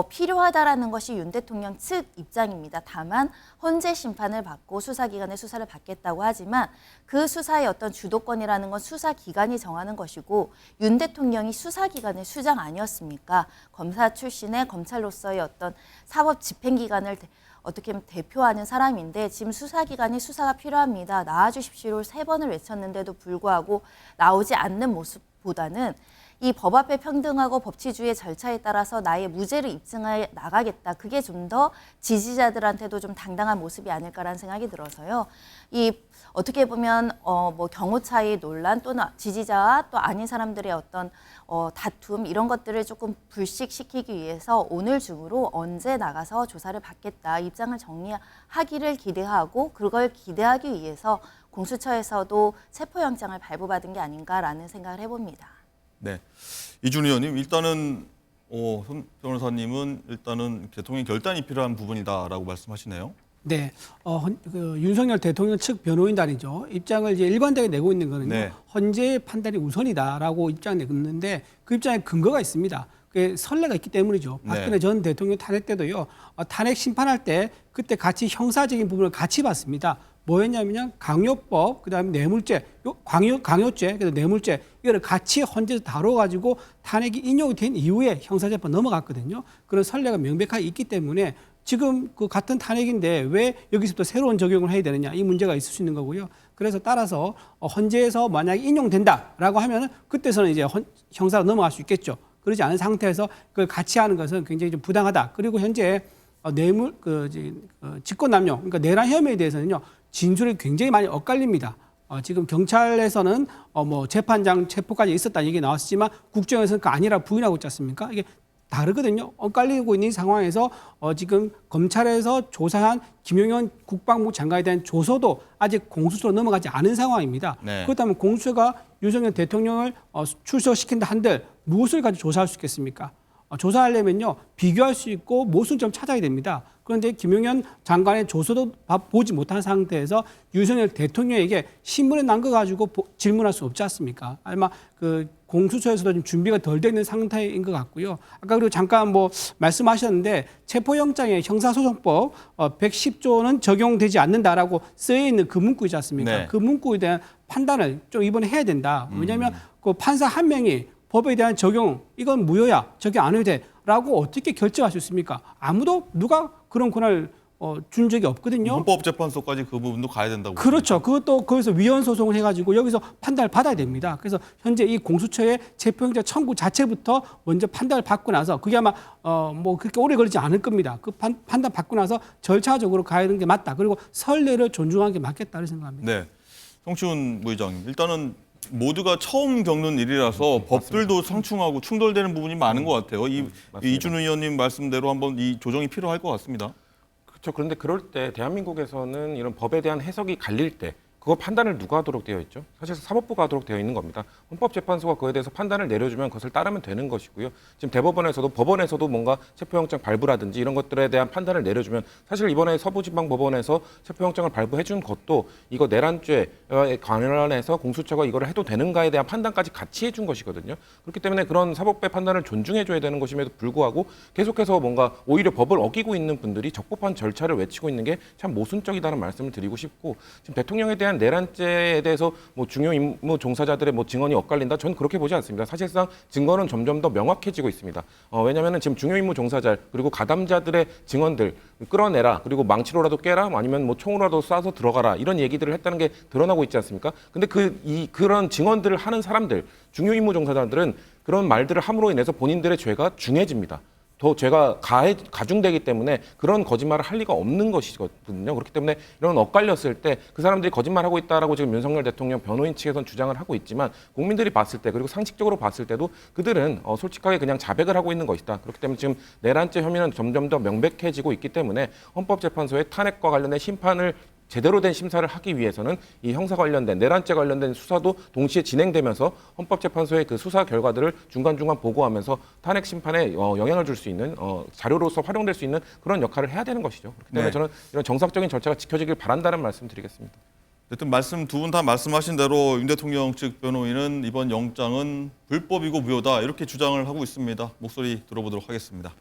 필요하다라는 것이 윤 대통령 측 입장입니다. 다만 헌재 심판을 받고 수사기관의 수사를 받겠다고 하지만 그 수사의 어떤 주도권이라는 건 수사기관이 정하는 것이고 윤 대통령이 수사기관의 수장 아니었습니까? 검사 출신의 검찰로서의 어떤 사법 집행기관을 어떻게 보면 대표하는 사람인데 지금 수사기관이 수사가 필요합니다. 나와주십시오 3번을 외쳤는데도 불구하고 나오지 않는 모습보다는 이 법 앞에 평등하고 법치주의 절차에 따라서 나의 무죄를 입증해 나가겠다. 그게 좀 더 지지자들한테도 좀 당당한 모습이 아닐까라는 생각이 들어서요. 이 어떻게 보면 뭐 경호차의 논란 또는 지지자와 또 아닌 사람들의 어떤 다툼 이런 것들을 조금 불식시키기 위해서 오늘 중으로 언제 나가서 조사를 받겠다 입장을 정리하기를 기대하고 그걸 기대하기 위해서 공수처에서도 체포영장을 발부받은 게 아닌가라는 생각을 해봅니다. 네, 이준 의원님 일단은 손 변호사님은 일단은 대통령 결단이 필요한 부분이다라고 말씀하시네요. 네, 그 윤석열 대통령 측 변호인단이죠. 입장을 이제 일관되게 내고 있는 거는요. 네. 헌재의 판단이 우선이다라고 입장을 내는데 그 입장에 근거가 있습니다. 그게 선례가 있기 때문이죠. 박근혜 네. 전 대통령 탄핵 때도요. 탄핵 심판할 때 그때 같이 형사적인 부분을 같이 봤습니다. 뭐였냐면요, 강요법, 그다음에 뇌물죄, 강요죄, 그다음에 뇌물죄 이거를 같이 헌재에서 다뤄가지고 탄핵이 인용이 된 이후에 형사재판 넘어갔거든요. 그런 선례가 명백하게 있기 때문에 지금 그 같은 탄핵인데 왜 여기서부터 새로운 적용을 해야 되느냐 이 문제가 있을 수 있는 거고요. 그래서 따라서 헌재에서 만약에 인용된다라고 하면은 그때서는 이제 형사로 넘어갈 수 있겠죠. 그러지 않은 상태에서 그걸 같이 하는 것은 굉장히 좀 부당하다. 그리고 현재 뇌물 직권남용, 그러니까 내란 혐의에 대해서는요 진술이 굉장히 많이 엇갈립니다. 지금 경찰에서는 뭐 재판장 체포까지 있었다는 얘기 나왔지만 국정에서는 그 아니라 부인하고 있지 않습니까? 이게 다르거든요. 엇갈리고 있는 상황에서 지금 검찰에서 조사한 김용현 국방부 장관에 대한 조서도 아직 공수처로 넘어가지 않은 상황입니다. 네. 그렇다면 공수처가 윤석열 대통령을 출석시킨다 한들 무엇을 가지고 조사할 수 있겠습니까? 조사하려면요, 비교할 수 있고 모순점 찾아야 됩니다. 그런데 김용현 장관의 조서도 보지 못한 상태에서 윤석열 대통령에게 신문에 난 거 가지고 질문할 수 없지 않습니까? 아마 그 공수처에서도 좀 준비가 덜 돼 있는 상태인 것 같고요. 아까 그리고 잠깐 말씀하셨는데 체포영장에 형사소송법 110조는 적용되지 않는다라고 쓰여 있는 그 문구 있지 않습니까? 네. 그 문구에 대한 판단을 좀 이번에 해야 된다. 왜냐하면 그 판사 한 명이 법에 대한 적용, 이건 무효야, 적용 안 해도 돼라고 어떻게 결정할 수 있습니까? 아무도 누가 그런 권한을 준 적이 없거든요. 헌법재판소까지 그 부분도 가야 된다고. 그렇죠. 그것도 거기서 위헌 소송을 해가지고 여기서 판단을 받아야 됩니다. 그래서 현재 이 공수처의 체포영장 청구 자체부터 먼저 판단을 받고 나서 그게 아마 그렇게 오래 걸리지 않을 겁니다. 그 판단 받고 나서 절차적으로 가야 하는 게 맞다. 그리고 선례를 존중하는 게 맞겠다고 생각합니다. 네, 송치훈 부의장님, 일단은 모두가 처음 겪는 일이라서 법들도 상충하고 충돌되는 부분이 많은 것 같아요. 이준우 의원님 말씀대로 한번 이 조정이 필요할 것 같습니다. 그렇죠. 그런데 그럴 때 대한민국에서는 이런 법에 대한 해석이 갈릴 때 그거 판단을 누가 하도록 되어 있죠? 사실 사법부가 하도록 되어 있는 겁니다. 헌법재판소가 그에 대해서 판단을 내려주면 그것을 따르면 되는 것이고요. 지금 대법원에서도 법원에서도 뭔가 체포영장 발부라든지 이런 것들에 대한 판단을 내려주면 사실 이번에 서부지방법원에서 체포영장을 발부해 준 것도 이거 내란죄에 관련해서 공수처가 이걸 해도 되는가에 대한 판단까지 같이 해준 것이거든요. 그렇기 때문에 그런 사법부의 판단을 존중해줘야 되는 것임에도 불구하고 계속해서 뭔가 오히려 법을 어기고 있는 분들이 적법한 절차를 외치고 있는 게 참 모순적이다는 말씀을 드리고 싶고, 지금 대통령에 대한 내란죄에 대해서 중요 임무 종사자들의 증언이 엇갈린다? 저는 그렇게 보지 않습니다. 사실상 증거는 점점 더 명확해지고 있습니다. 왜냐하면 지금 중요 임무 종사자 그리고 가담자들의 증언들 끌어내라, 그리고 망치로라도 깨라, 아니면 총으로라도 쏴서 들어가라, 이런 얘기들을 했다는 게 드러나고 있지 않습니까? 근데 그런 증언들을 하는 사람들, 중요 임무 종사자들은 그런 말들을 함으로 인해서 본인들의 죄가 중해집니다. 더 죄가 가중되기 때문에 그런 거짓말을 할 리가 없는 것이거든요. 그렇기 때문에 이런 엇갈렸을 때 그 사람들이 거짓말하고 있다라고 지금 윤석열 대통령 변호인 측에서는 주장을 하고 있지만, 국민들이 봤을 때 그리고 상식적으로 봤을 때도 그들은 솔직하게 그냥 자백을 하고 있는 것이다. 그렇기 때문에 지금 내란죄 혐의는 점점 더 명백해지고 있기 때문에 헌법재판소의 탄핵과 관련된 심판을 제대로 된 심사를 하기 위해서는 이 형사 관련된 내란죄 관련된 수사도 동시에 진행되면서 헌법재판소의 그 수사 결과들을 중간중간 보고하면서 탄핵 심판에 영향을 줄 수 있는 자료로서 활용될 수 있는 그런 역할을 해야 되는 것이죠. 그렇기 때문에 네. 저는 이런 정상적인 절차가 지켜지길 바란다는 말씀 드리겠습니다. 어쨌든 두 분 다 말씀하신 대로 윤 대통령 측 변호인은 이번 영장은 불법이고 무효다, 이렇게 주장을 하고 있습니다. 목소리 들어보도록 하겠습니다.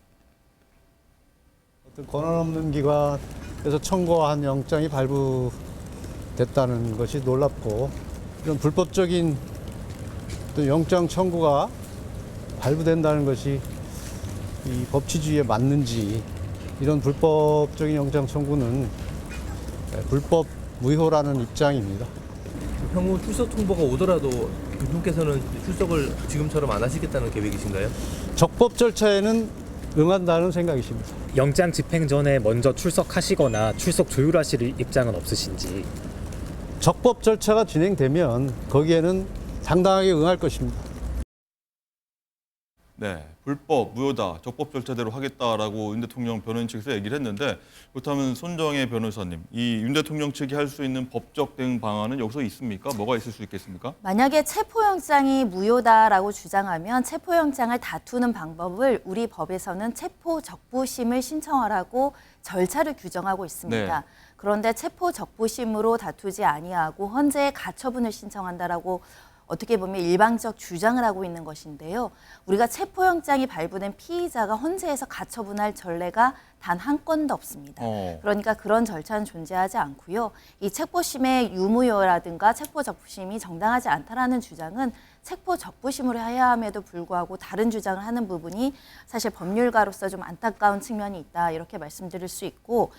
권한 없는 기관에서 청구한 영장이 발부됐다는 것이 놀랍고, 이런 불법적인 또 영장 청구가 발부된다는 것이 이 법치주의에 맞는지, 이런 불법적인 영장 청구는 불법 무효라는 입장입니다. 향후 출석 통보가 오더라도 그분께서는 출석을 지금처럼 안 하시겠다는 계획이신가요? 적법 절차에는 응한다는 생각이십니다. 영장 집행 전에 먼저 출석하시거나 출석 조율하실 입장은 없으신지. 적법 절차가 진행되면 거기에는 당당하게 응할 것입니다. 네, 불법, 무효다, 적법 절차대로 하겠다라고 윤 대통령 변호인 측에서 얘기를 했는데, 그렇다면 손정혜 변호사님, 이 윤 대통령 측이 할 수 있는 법적 대응 방안은 여기서 있습니까? 뭐가 있을 수 있겠습니까? 만약에 체포영장이 무효다라고 주장하면 체포영장을 다투는 방법을 우리 법에서는 체포적부심을 신청하라고 절차를 규정하고 있습니다. 네. 그런데 체포적부심으로 다투지 아니하고 헌재에 가처분을 신청한다라고 어떻게 보면 일방적 주장을 하고 있는 것인데요. 우리가 체포영장이 발부된 피의자가 헌재에서 가처분할 전례가 단 한 건도 없습니다. 그러니까 그런 절차는 존재하지 않고요. 이 체포심의 유무효라든가 체포적부심이 정당하지 않다라는 주장은 체포적부심으로 해야 함에도 불구하고 다른 주장을 하는 부분이 사실 법률가로서 좀 안타까운 측면이 있다, 이렇게 말씀드릴 수 있고,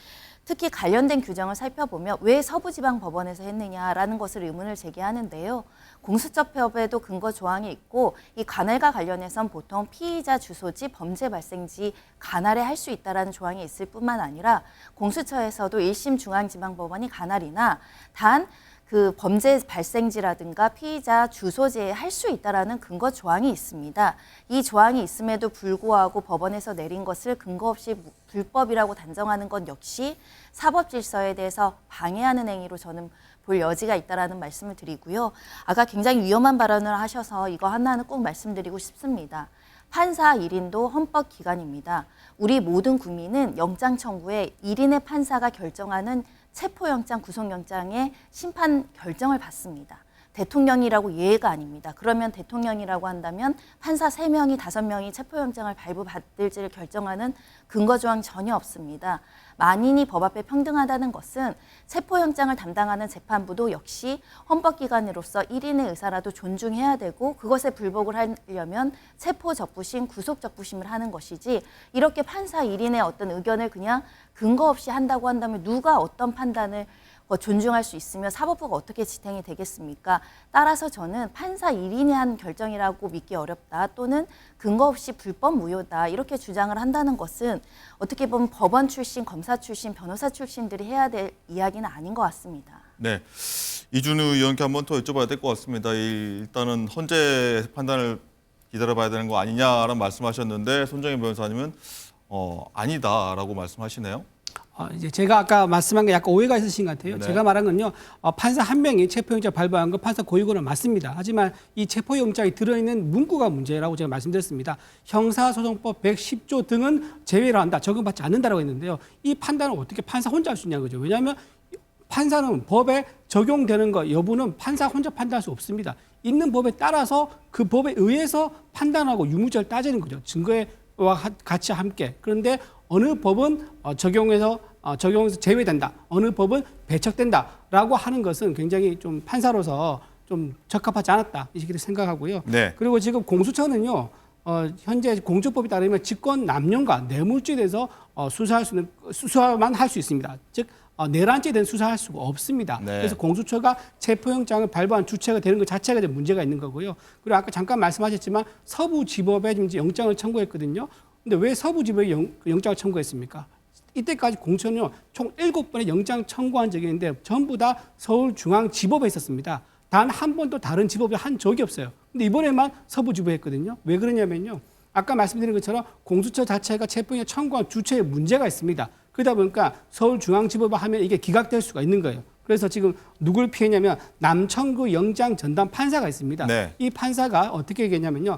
특히 관련된 규정을 살펴보면 왜 서부지방법원에서 했느냐라는 것을 의문을 제기하는데요. 공수처법에도 근거 조항이 있고, 이 관할과 관련해서는 보통 피의자 주소지, 범죄 발생지 관할에 할 수 있다는 조항이 있을 뿐만 아니라 공수처에서도 1심 중앙지방법원이 관할이나 단 그 범죄 발생지라든가 피의자 주소지에 할 수 있다라는 근거 조항이 있습니다. 이 조항이 있음에도 불구하고 법원에서 내린 것을 근거 없이 불법이라고 단정하는 건 역시 사법 질서에 대해서 방해하는 행위로 저는 볼 여지가 있다라는 말씀을 드리고요. 아까 굉장히 위험한 발언을 하셔서 이거 하나는 꼭 말씀드리고 싶습니다. 판사 1인도 헌법기관입니다. 우리 모든 국민은 영장 청구에 1인의 판사가 결정하는 체포영장, 구속영장의 심판 결정을 받습니다. 대통령이라고 예외가 아닙니다. 그러면 대통령이라고 한다면 판사 3명이 5명이 체포영장을 발부받을지를 결정하는 근거조항 전혀 없습니다. 만인이 법 앞에 평등하다는 것은 체포영장을 담당하는 재판부도 역시 헌법기관으로서 1인의 의사라도 존중해야 되고 그것에 불복을 하려면 체포적부심, 구속적부심을 하는 것이지 이렇게 판사 1인의 어떤 의견을 그냥 근거 없이 한다고 한다면 누가 어떤 판단을 존중할 수 있으며 사법부가 어떻게 지탱이 되겠습니까? 따라서 저는 판사 1인이 한 결정이라고 믿기 어렵다 또는 근거 없이 불법 무효다 이렇게 주장을 한다는 것은 어떻게 보면 법원 출신, 검사 출신, 변호사 출신들이 해야 될 이야기는 아닌 것 같습니다. 네, 이준우 의원께 한번 더 여쭤봐야 될 것 같습니다. 일단은 헌재 판단을 기다려봐야 되는 거 아니냐라는 말씀하셨는데 손정인 변호사님은 아니다라고 말씀하시네요. 이제 제가 아까 말씀한 게 약간 오해가 있으신 것 같아요. 네. 제가 말한 건요, 판사 한 명이 체포영장 발부한 건 판사 고유권은 맞습니다. 하지만 이 체포영장이 들어있는 문구가 문제라고 제가 말씀드렸습니다. 형사소송법 110조 등은 제외를 한다, 적용받지 않는다라고 했는데요. 이 판단을 어떻게 판사 혼자 할 수 있냐는 거죠. 왜냐하면 판사는 법에 적용되는 것 여부는 판사 혼자 판단할 수 없습니다. 있는 법에 따라서 그 법에 의해서 판단하고 유무죄를 따지는 거죠. 증거와 같이 함께. 그런데 어느 법은 적용해서 제외된다. 어느 법은 배척된다라고 하는 것은 굉장히 좀 판사로서 좀 적합하지 않았다. 이렇게 생각하고요. 네. 그리고 지금 공수처는요. 현재 공수법에 따르면 직권 남용과 뇌물죄에 대해서 수사만 할 수 있습니다. 즉 내란죄에 대한 수사할 수가 없습니다. 네. 그래서 공수처가 체포영장을 발부한 주체가 되는 것 자체가 이제 문제가 있는 거고요. 그리고 아까 잠깐 말씀하셨지만 서부지법에 지금 영장을 청구했거든요. 근데 왜 서부지법에 영장을 청구했습니까? 이때까지 공수처는요, 총 7번의 영장 청구한 적이 있는데 전부 다 서울중앙지법에 있었습니다. 단 한 번도 다른 지법에 한 적이 없어요. 근데 이번에만 서부지법에 했거든요. 왜 그러냐면요. 아까 말씀드린 것처럼 공수처 자체가 체포영장 청구한 주체에 문제가 있습니다. 그러다 보니까 서울중앙지법을 하면 이게 기각될 수가 있는 거예요. 그래서 지금 누굴 피했냐면 남청구 영장 전담 판사가 있습니다. 네. 이 판사가 어떻게 얘기했냐면요.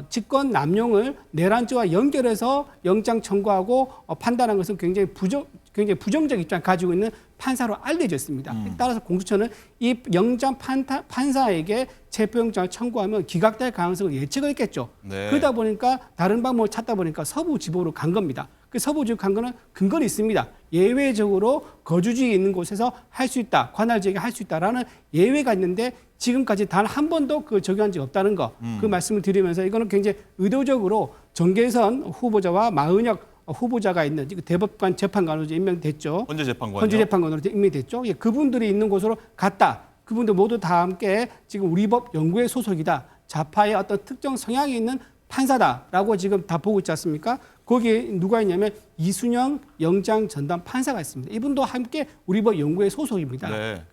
직권 남용을 내란죄와 연결해서 영장 청구하고 판단한 것은 굉장히 부정적 입장을 가지고 있는 판사로 알려져 있습니다. 따라서 공수처는 이 영장 판사에게 체포영장을 청구하면 기각될 가능성을 예측을 했겠죠. 네. 그러다 보니까 다른 방법을 찾다 보니까 서부지법으로 간 겁니다. 그 서부지법 간 거는 근거는 있습니다. 예외적으로 거주지에 있는 곳에서 할 수 있다. 관할지역에 할 수 있다라는 예외가 있는데 지금까지 단 한 번도 그 적용한 적이 없다는 거. 그 말씀을 드리면서 이거는 굉장히 의도적으로 정계선 후보자와 마은혁 후보자가 있는 대법관 재판관으로 임명됐죠. 헌재 재판관이요? 헌재 재판관으로 임명됐죠. 예, 그분들이 있는 곳으로 갔다. 그분들 모두 다 함께 지금 우리 법 연구회 소속이다. 좌파의 어떤 특정 성향이 있는 판사다라고 지금 다 보고 있지 않습니까? 거기에 누가 있냐면 이순영 영장 전담 판사가 있습니다. 이분도 함께 우리 법 연구회 소속입니다. 네.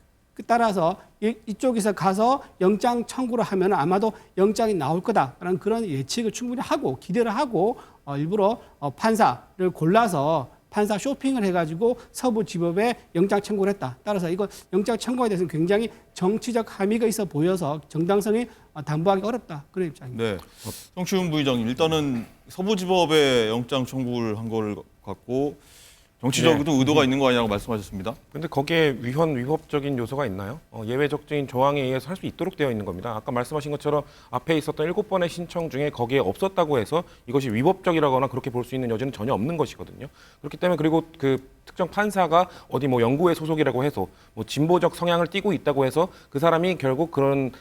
따라서 이쪽에서 가서 영장 청구를 하면 아마도 영장이 나올 거다라는 그런 예측을 충분히 하고 기대를 하고 일부러 판사를 골라서 판사 쇼핑을 해가지고 서부지법에 영장 청구를 했다. 따라서 이거 영장 청구에 대해서는 굉장히 정치적 함의가 있어 보여서 정당성이 담보하기 어렵다. 그런 입장입니다. 네. 정치훈 부의장님, 일단은 서부지법에 영장 청구를 한 걸 갖고 정치적으로도 의도가 있는 거 아니냐고 말씀하셨습니다. 근데 거기에 위헌위법적인 요소가 있나요? 예외적인 조항에 의해서 할 수 있도록 되어 있는 겁니다. 아까 말씀하신 것처럼 앞에 있었던 7번의 신청 중에 거기에 없었다고 해서 이것이 위법적이라거나 그렇게 볼 수 있는 여지는 전혀 없는 것이거든요. 그렇기 때문에 그리고 그 특정 판사가 어디 뭐 연구회 소속이라고 해서 뭐 진보적 성향을 띠고 있다고 해서 그 사람이 결국 그런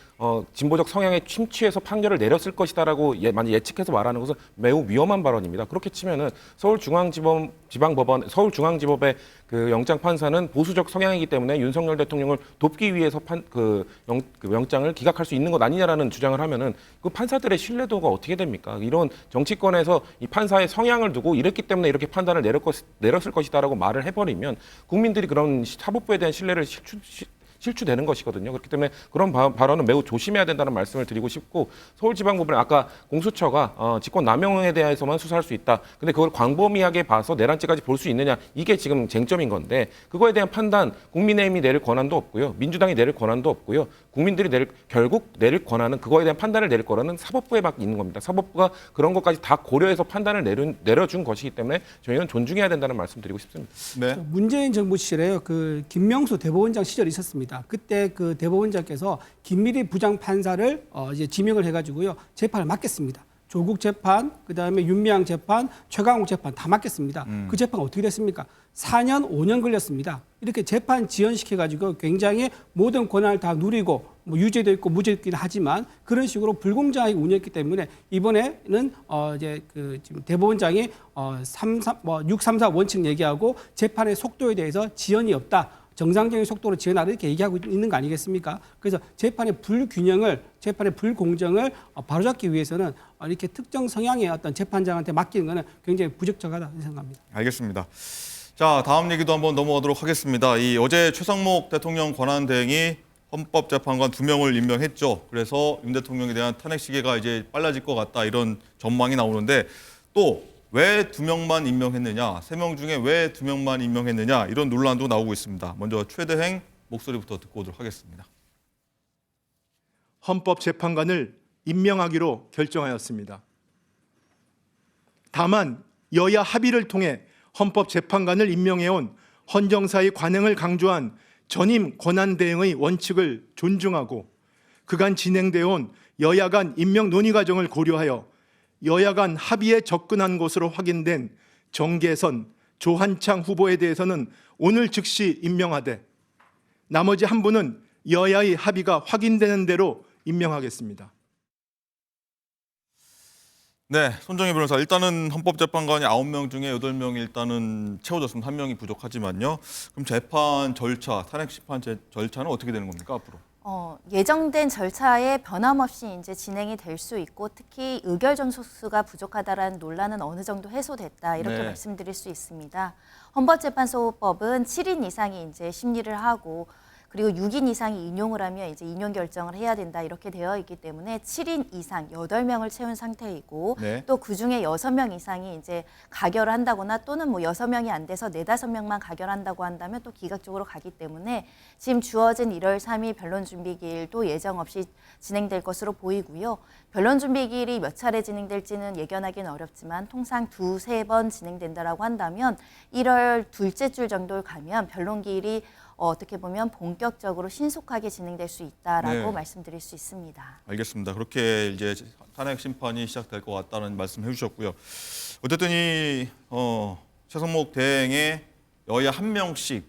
진보적 성향에 침취해서 판결을 내렸을 것이다라고 만약 예측해서 말하는 것은 매우 위험한 발언입니다. 그렇게 치면은 서울중앙지법의 그 영장 판사는 보수적 성향이기 때문에 윤석열 대통령을 돕기 위해서 그 영장을 기각할 수 있는 것 아니냐라는 주장을 하면은 그 판사들의 신뢰도가 어떻게 됩니까? 이런 정치권에서 이 판사의 성향을 두고 이랬기 때문에 이렇게 판단을 내렸을 것이다라고 말을 해버리면 국민들이 그런 사법부에 대한 신뢰를 실추되는 것이거든요. 그렇기 때문에 그런 발언은 매우 조심해야 된다는 말씀을 드리고 싶고, 서울지방법원은 아까 공수처가 직권 남용에 대해서만 수사할 수 있다. 근데 그걸 광범위하게 봐서 내란죄까지 볼 수 있느냐, 이게 지금 쟁점인 건데, 그거에 대한 판단 국민의힘이 내릴 권한도 없고요, 민주당이 내릴 권한도 없고요, 국민들이 결국 내릴 권한은, 그거에 대한 판단을 내릴 권한은 사법부에밖에 있는 겁니다. 사법부가 그런 것까지 다 고려해서 판단을 내려준 것이기 때문에 저희는 존중해야 된다는 말씀드리고 싶습니다. 네. 문재인 정부 시절에 그 김명수 대법원장 시절이 있었습니다. 그때 그 대법원장께서 김미리 부장판사를 이제 지명을 해가지고요, 재판을 맡겼습니다. 조국 재판, 그다음에 윤미향 재판, 최강욱 재판 다 맡겼습니다. 그 재판 어떻게 됐습니까? 4년, 5년 걸렸습니다. 이렇게 재판 지연시켜가지고 굉장히 모든 권한을 다 누리고, 뭐 유죄도 있고 무죄도 있긴 하지만 그런 식으로 불공정하게 운영했기 때문에 이번에는 이제 그 지금 대법원장이 634 원칙 얘기하고 재판의 속도에 대해서 지연이 없다. 정상적인 속도로 지연하라 이렇게 얘기하고 있는 거 아니겠습니까? 그래서 재판의 불균형을, 재판의 불공정을 바로잡기 위해서는 이렇게 특정 성향의 어떤 재판장한테 맡기는 것은 굉장히 부적절하다 생각합니다. 알겠습니다. 자, 다음 얘기도 한번 넘어가도록 하겠습니다. 이 어제 최상목 대통령 권한대행이 헌법재판관 2명을 임명했죠. 그래서 윤 대통령에 대한 탄핵 시기가 이제 빨라질 것 같다, 이런 전망이 나오는데, 또 왜 2명만 임명했느냐, 3명 중에 왜 2명만 임명했느냐, 이런 논란도 나오고 있습니다. 먼저 최대행 목소리부터 듣고 오도록 하겠습니다. 헌법재판관을 임명하기로 결정하였습니다. 다만 여야 합의를 통해 헌법재판관을 임명해온 헌정사의 관행을 강조한 전임 권한대행의 원칙을 존중하고, 그간 진행되어 온 여야 간 임명 논의 과정을 고려하여 여야 간 합의에 접근한 것으로 확인된 정계선, 조한창 후보에 대해서는 오늘 즉시 임명하되, 나머지 한 분은 여야의 합의가 확인되는 대로 임명하겠습니다. 네, 손정희 변호사, 일단은 헌법재판관이 9명 중에 8명이 일단은 채워졌습니다. 1명이 부족하지만요. 그럼 재판 절차, 탄핵 심판 절차는 어떻게 되는 겁니까, 앞으로? 예정된 절차에 변함없이 이제 진행이 될 수 있고, 특히 의결 정소수가 부족하다라는 논란은 어느 정도 해소됐다, 이렇게 말씀드릴 수 있습니다. 헌법재판소법은 7인 이상이 이제 심리를 하고, 그리고 6인 이상이 인용을 하면 이제 인용 결정을 해야 된다, 이렇게 되어 있기 때문에 7인 이상 8명을 채운 상태이고, 또 그중에 6명 이상이 이제 가결을 한다거나, 또는 뭐 6명이 안 돼서 4, 5명만 가결한다고 한다면 또 기각적으로 가기 때문에 지금 주어진 1월 3일 변론 준비기일도 예정 없이 진행될 것으로 보이고요. 변론 준비기일이 몇 차례 진행될지는 예견하기는 어렵지만 통상 2, 3번 진행된다라고 한다면 1월 둘째 주 정도를 가면 변론기일이 어떻게 보면 본격적으로 신속하게 진행될 수 있다라고 말씀드릴 수 있습니다. 알겠습니다. 그렇게 이제 탄핵 심판이 시작될 것 같다는 말씀 해주셨고요. 어쨌든 이 최상목 대행의 여야 1명씩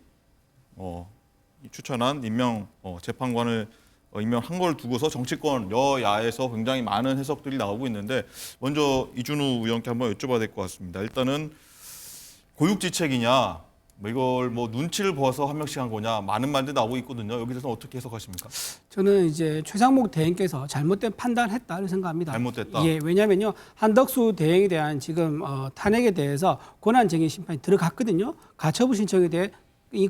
추천한 임명 재판관을 임명한 걸 두고서 정치권 여야에서 굉장히 많은 해석들이 나오고 있는데, 먼저 이준우 의원께 한번 여쭤봐야 될 것 같습니다. 일단은 고육지책이냐, 이걸 뭐 눈치를 보아서 1명씩 한 거냐, 많은 말들이 나오고 있거든요. 여기 대해서 어떻게 해석하십니까? 저는 이제 최상목 대행께서 잘못된 판단을 했다고 생각합니다. 잘못됐다. 예, 왜냐하면요, 한덕수 대행에 대한 지금 탄핵에 대해서 권한쟁의 심판이 들어갔거든요. 가처분 신청에 대해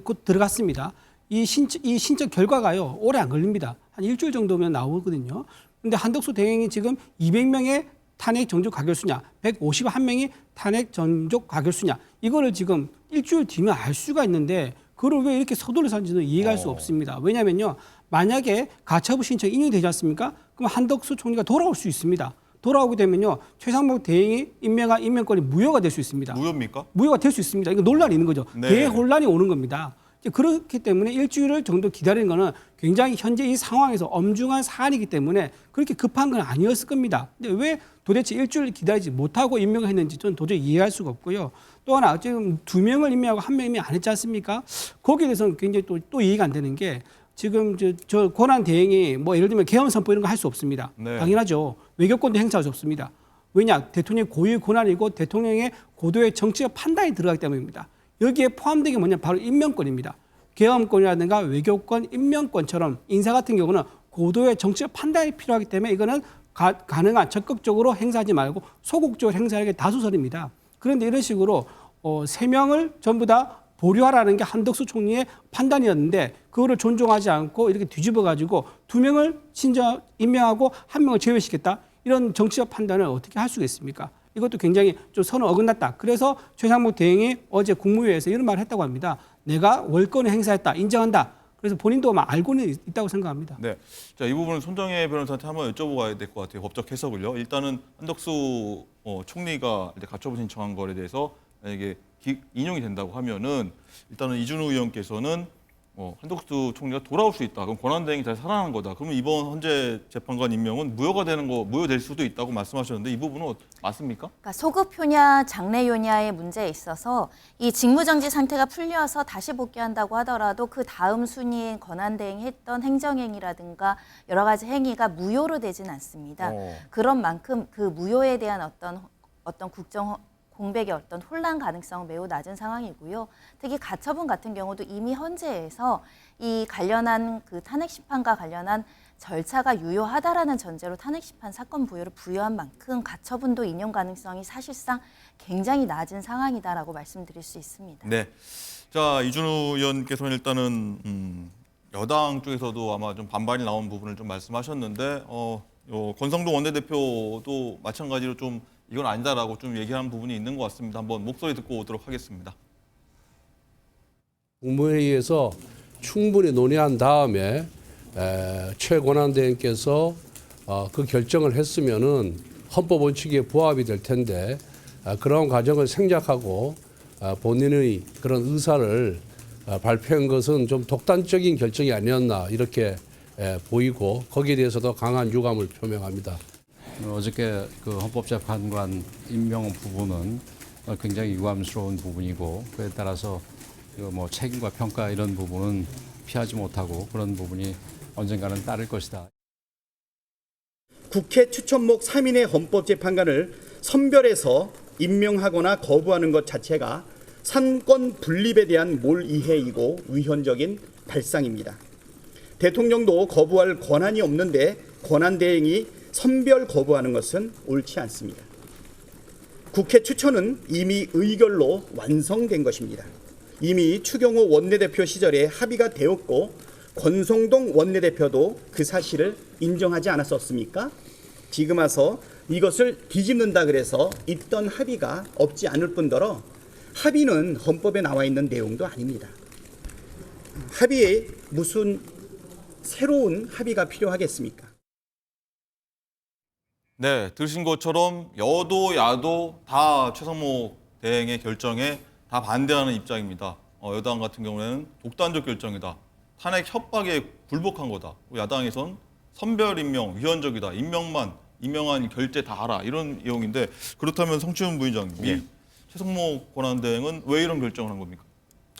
곧 들어갔습니다. 이 신청 결과가요, 오래 안 걸립니다. 한 일주일 정도면 나오거든요. 근데 한덕수 대행이 지금 200명의 탄핵 정족 가결수냐, 151명이 탄핵 전족 가결수냐, 이거를 지금 일주일 뒤면 알 수가 있는데 그걸 왜 이렇게 서둘러서 하는지는 이해할 수 없습니다. 왜냐하면요, 만약에 가처분 신청이 인용이 되지 않습니까? 그럼 한덕수 총리가 돌아올 수 있습니다. 돌아오게 되면요, 최상목 대행이 임명한 임명권이 무효가 될 수 있습니다. 무효입니까? 무효가 될 수 있습니다. 이거 논란이 있는 거죠. 대혼란이 오는 겁니다. 그렇기 때문에 일주일을 정도 기다리는 것은 굉장히 현재 이 상황에서 엄중한 사안이기 때문에 그렇게 급한 건 아니었을 겁니다. 근데 왜 도대체 일주일 기다리지 못하고 임명을 했는지 저는 도저히 이해할 수가 없고요. 또 하나, 지금 2명을 임명하고 1명 임명 안 했지 않습니까? 거기에 대해서는 굉장히 또 이해가 안 되는 게, 지금 저 권한 대행이 뭐 예를 들면 계엄 선포 이런 거 할 수 없습니다. 당연하죠. 외교권도 행사할 수 없습니다. 왜냐? 대통령의 고유의 권한이고 대통령의 고도의 정치적 판단이 들어가기 때문입니다. 여기에 포함된 게 뭐냐? 바로 임명권입니다. 계엄권이라든가 외교권, 임명권처럼 인사 같은 경우는 고도의 정치적 판단이 필요하기 때문에 이거는 가능한 적극적으로 행사하지 말고 소극적으로 행사하는 게 다수설입니다. 그런데 이런 식으로 3명을 전부 다 보류하라는 게 한덕수 총리의 판단이었는데 그거를 존중하지 않고 이렇게 뒤집어 가지고 2명을 임명하고 1명을 제외시켰다. 이런 정치적 판단을 어떻게 할 수가 있습니까? 이것도 굉장히 좀 선을 어긋났다. 그래서 최상목 대행이 어제 국무회의에서 이런 말을 했다고 합니다. 내가 월권을 행사했다. 인정한다. 그래서 본인도 아마 알고는 있다고 생각합니다. 네, 자, 이 부분은 손정혜 변호사한테 한번 여쭤봐야 될 것 같아요. 법적 해석을요. 일단은 한덕수 총리가 이제 가처분 신청한 거에 대해서 만약에 인용이 된다고 하면은 일단은 이준우 의원께서는 한덕수 총리가 돌아올 수 있다. 그럼 권한대행이 다시 살아난 거다. 그러면 이번 헌재 재판관 임명은 무효될 수도 있다고 말씀하셨는데 이 부분은 맞습니까? 그러니까 소급효냐 장래효냐의 문제에 있어서 이 직무정지 상태가 풀려서 다시 복귀한다고 하더라도 그 다음 순위인 권한대행이 했던 행정행위라든가 여러 가지 행위가 무효로 되진 않습니다. 그런 만큼 그 무효에 대한 어떤 국정 공백의 어떤 혼란 가능성은 매우 낮은 상황이고요. 특히 가처분 같은 경우도 이미 헌재에서 이 관련한 그 탄핵 심판과 관련한 절차가 유효하다라는 전제로 탄핵 심판 사건 부여를 부여한 만큼 가처분도 인용 가능성이 사실상 굉장히 낮은 상황이다라고 말씀드릴 수 있습니다. 네. 자, 이준우 의원께서는 일단은 여당 쪽에서도 아마 좀 반발이 나온 부분을 좀 말씀하셨는데 권성동 원내대표도 마찬가지로 좀 이건 아니다라고 좀 얘기하는 부분이 있는 것 같습니다. 한번 목소리 듣고 오도록 하겠습니다. 국무회의에서 충분히 논의한 다음에 최 권한대행께서 그 결정을 했으면은 헌법 원칙에 부합이 될 텐데 그런 과정을 생략하고 본인의 그런 의사를 발표한 것은 좀 독단적인 결정이 아니었나 이렇게 보이고 거기에 대해서도 강한 유감을 표명합니다. 어저께 그 헌법재판관 임명 부분은 굉장히 유감스러운 부분이고 그에 따라서 뭐 책임과 평가 이런 부분은 피하지 못하고 그런 부분이 언젠가는 따를 것이다. 국회 추천목 3인의 헌법재판관을 선별해서 임명하거나 거부하는 것 자체가 삼권 분립에 대한 몰이해이고 위헌적인 발상입니다. 대통령도 거부할 권한이 없는데 권한대행이 선별 거부하는 것은 옳지 않습니다. 국회 추천은 이미 의결로 완성된 것입니다. 이미 추경호 원내대표 시절에 합의가 되었고 권성동 원내대표도 그 사실을 인정하지 않았었습니까? 지금 와서 이것을 뒤집는다 그래서 있던 합의가 없지 않을 뿐더러 합의는 헌법에 나와 있는 내용도 아닙니다. 합의에 무슨 새로운 합의가 필요하겠습니까? 네, 들으신 것처럼 여도 야도 다 최상목 대행의 결정에 다 반대하는 입장입니다. 여당 같은 경우에는 독단적 결정이다. 탄핵 협박에 굴복한 거다. 야당에선 선별 임명 위헌적이다. 임명한 결제 다 하라. 이런 내용인데 그렇다면 성추훈 부위원장님, 최상목 권한대행은 왜 이런 결정을 한 겁니까?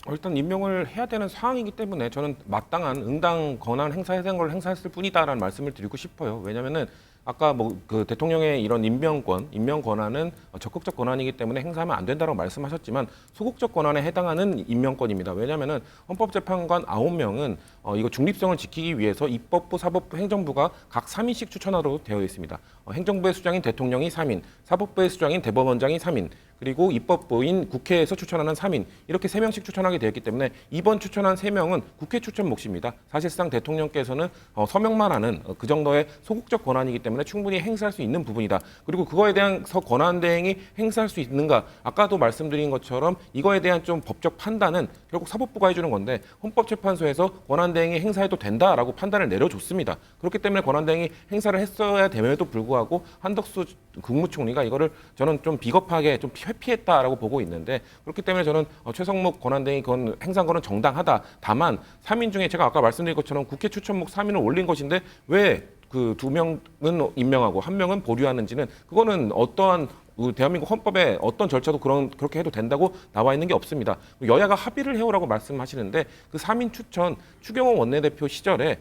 일단 임명을 해야 되는 상황이기 때문에 저는 마땅한 응당 권한 행사해야 되는 걸 행사했을 뿐이다라는 말씀을 드리고 싶어요. 왜냐하면은 아까 그 대통령의 이런 임명 권한은 적극적 권한이기 때문에 행사하면 안 된다고 말씀하셨지만 소극적 권한에 해당하는 임명권입니다. 왜냐하면은 헌법재판관 9명은 이거 중립성을 지키기 위해서 입법부, 사법부, 행정부가 각 3인씩 추천하도록 되어 있습니다. 행정부의 수장인 대통령이 3인, 사법부의 수장인 대법원장이 3인, 그리고 입법부인 국회에서 추천하는 3인 이렇게 3명씩 추천하게 되었기 때문에 이번 추천한 3명은 국회 추천 몫입니다. 사실상 대통령께서는 서명만 하는 그 정도의 소극적 권한이기 때문에 충분히 행사할 수 있는 부분이다. 그리고 그거에 대한 권한대행이 행사할 수 있는가? 아까도 말씀드린 것처럼 이거에 대한 좀 법적 판단은 결국 사법부가 해주는 건데 헌법재판소에서 권한대행이 행사해도 된다라고 판단을 내려줬습니다. 그렇기 때문에 권한대행이 행사를 했어야 됨에도 불구하고 한덕수 국무총리가 이거를 저는 좀 비겁하게 좀 회피했다라고 보고 있는데 그렇기 때문에 저는 최상목 권한대행이 그건 행사한 거는 정당하다. 다만 3인 중에 제가 아까 말씀드린 것처럼 국회 추천목 3인을 올린 것인데 왜 그 2명은 임명하고 1명은 보류하는지는 그거는 어떠한 대한민국 헌법에 어떤 절차도 그렇게 해도 된다고 나와 있는 게 없습니다. 여야가 합의를 해오라고 말씀하시는데 그 3인 추천 추경호 원내대표 시절에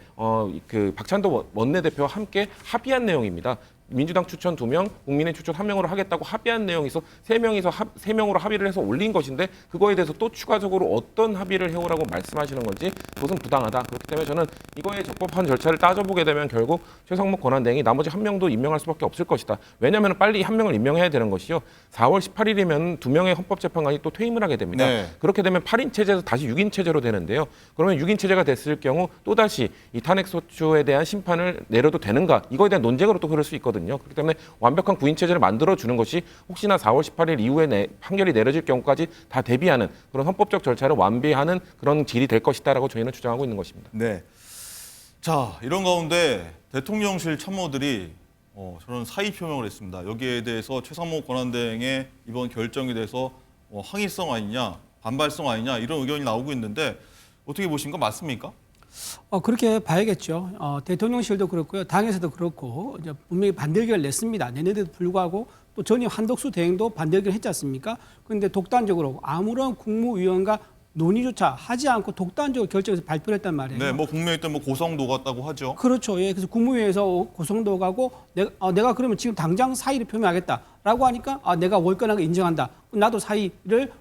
그 박찬도 원내대표와 함께 합의한 내용입니다. 민주당 추천 2명, 국민의 추천 1명으로 하겠다고 합의한 내용에서 3명으로 합의를 해서 올린 것인데 그거에 대해서 또 추가적으로 어떤 합의를 해오라고 말씀하시는 건지 그것은 부당하다. 그렇기 때문에 저는 이거에 적법한 절차를 따져보게 되면 결국 최상목 권한대행이 나머지 1명도 임명할 수밖에 없을 것이다. 왜냐하면 빨리 1명을 임명해야 되는 것이요. 4월 18일이면 2명의 헌법재판관이 또 퇴임을 하게 됩니다. 네. 그렇게 되면 8인 체제에서 다시 6인 체제로 되는데요. 그러면 6인 체제가 됐을 경우 또다시 이 탄핵소추에 대한 심판을 내려도 되는가? 이거에 대한 논쟁으로 또 흐를 수 있거든요. 그렇기 때문에 완벽한 9인 체제를 만들어주는 것이 혹시나 4월 18일 이후에 판결이 내려질 경우까지 다 대비하는 그런 헌법적 절차를 완비하는 그런 질이 될 것이다라고 저희는 주장하고 있는 것입니다. 네. 자, 이런 가운데 대통령실 참모들이 저런 사의 표명을 했습니다. 여기에 대해서 최상목 권한대행의 이번 결정에 대해서 항의성 아니냐, 반발성 아니냐 이런 의견이 나오고 있는데 어떻게 보십니까? 맞습니까? 그렇게 봐야겠죠. 대통령실도 그렇고요. 당에서도 그렇고 이제 분명히 반대 의견을 냈습니다. 냈는데도 불구하고 또 전임 한덕수 대행도 반대 의견을 했지 않습니까? 그런데 독단적으로 아무런 국무위원과 논의조차 하지 않고 독단적으로 결정해서 발표를 했단 말이에요. 네, 뭐 국무회의 때 뭐 고성도 갔다고 하죠. 그렇죠. 예, 그래서 국무회의에서 고성도 가고 내가 그러면 지금 당장 사의를 표명하겠다라고 하니까 내가 월권한 거 인정한다. 나도 사의를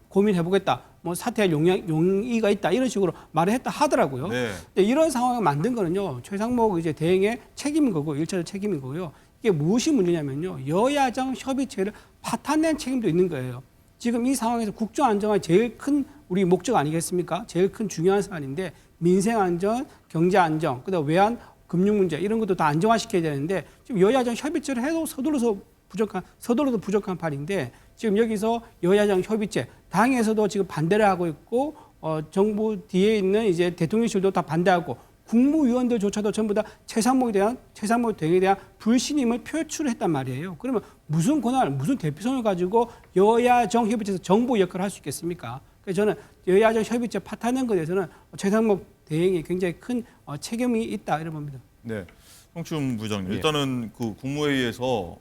고민해보겠다. 뭐 사퇴할 용의가 있다. 이런 식으로 말을 했다 하더라고요. 네. 근데 이런 상황을 만든 거는요. 최상목 이제 대행의 책임인 거고 1차적 책임인 거고요. 이게 무엇이 문제냐면요. 여야정 협의체를 파탄낸 책임도 있는 거예요. 지금 이 상황에서 국정 안정이 제일 큰 우리 목적 아니겠습니까? 제일 큰 중요한 사안인데 민생 안전, 경제 안정, 그다음 외환 금융 문제 이런 것도 다 안정화시켜야 되는데 지금 여야정 협의체를 해도 서둘러도 부족한 판인데 지금 여기서 여야정 협의체 당에서도 지금 반대를 하고 있고 정부 뒤에 있는 이제 대통령실도 다 반대하고 국무위원들조차도 전부 다 최상목 대행에 대한 불신임을 표출했단 말이에요. 그러면 무슨 권한을, 무슨 대표성을 가지고 여야정 협의체에서 정부 역할을 할 수 있겠습니까? 그래서 저는 여야정 협의체 파탄낸 것에 대해서는 최상목 대행이 굉장히 큰 책임이 있다 이런 겁니다. 네, 홍춘 부장님. 예. 일단은 그 국무회의에서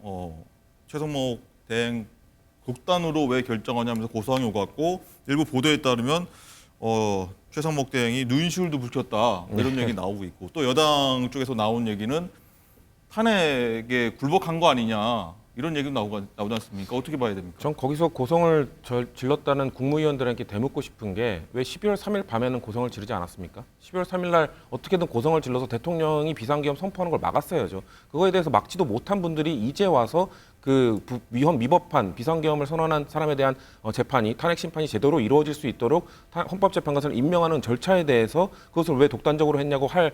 최상목 대행 독단으로 왜 결정하냐면서 고소항이 오갔고 일부 보도에 따르면 최상목 대행이 눈시울도 붉혔다 이런 얘기 나오고 있고 또 여당 쪽에서 나온 얘기는 탄핵에 굴복한 거 아니냐 이런 얘기도 나오지 않습니까? 어떻게 봐야 됩니까? 전 거기서 고성을 질렀다는 국무위원들에게 대묻고 싶은 게 왜 12월 3일 밤에는 고성을 지르지 않았습니까? 12월 3일 날 어떻게든 고성을 질러서 대통령이 비상계엄 선포하는 걸 막았어야죠. 그거에 대해서 막지도 못한 분들이 이제 와서 그 위법한 비상계엄을 선언한 사람에 대한 재판이 탄핵 심판이 제대로 이루어질 수 있도록 헌법재판관을 임명하는 절차에 대해서 그것을 왜 독단적으로 했냐고 할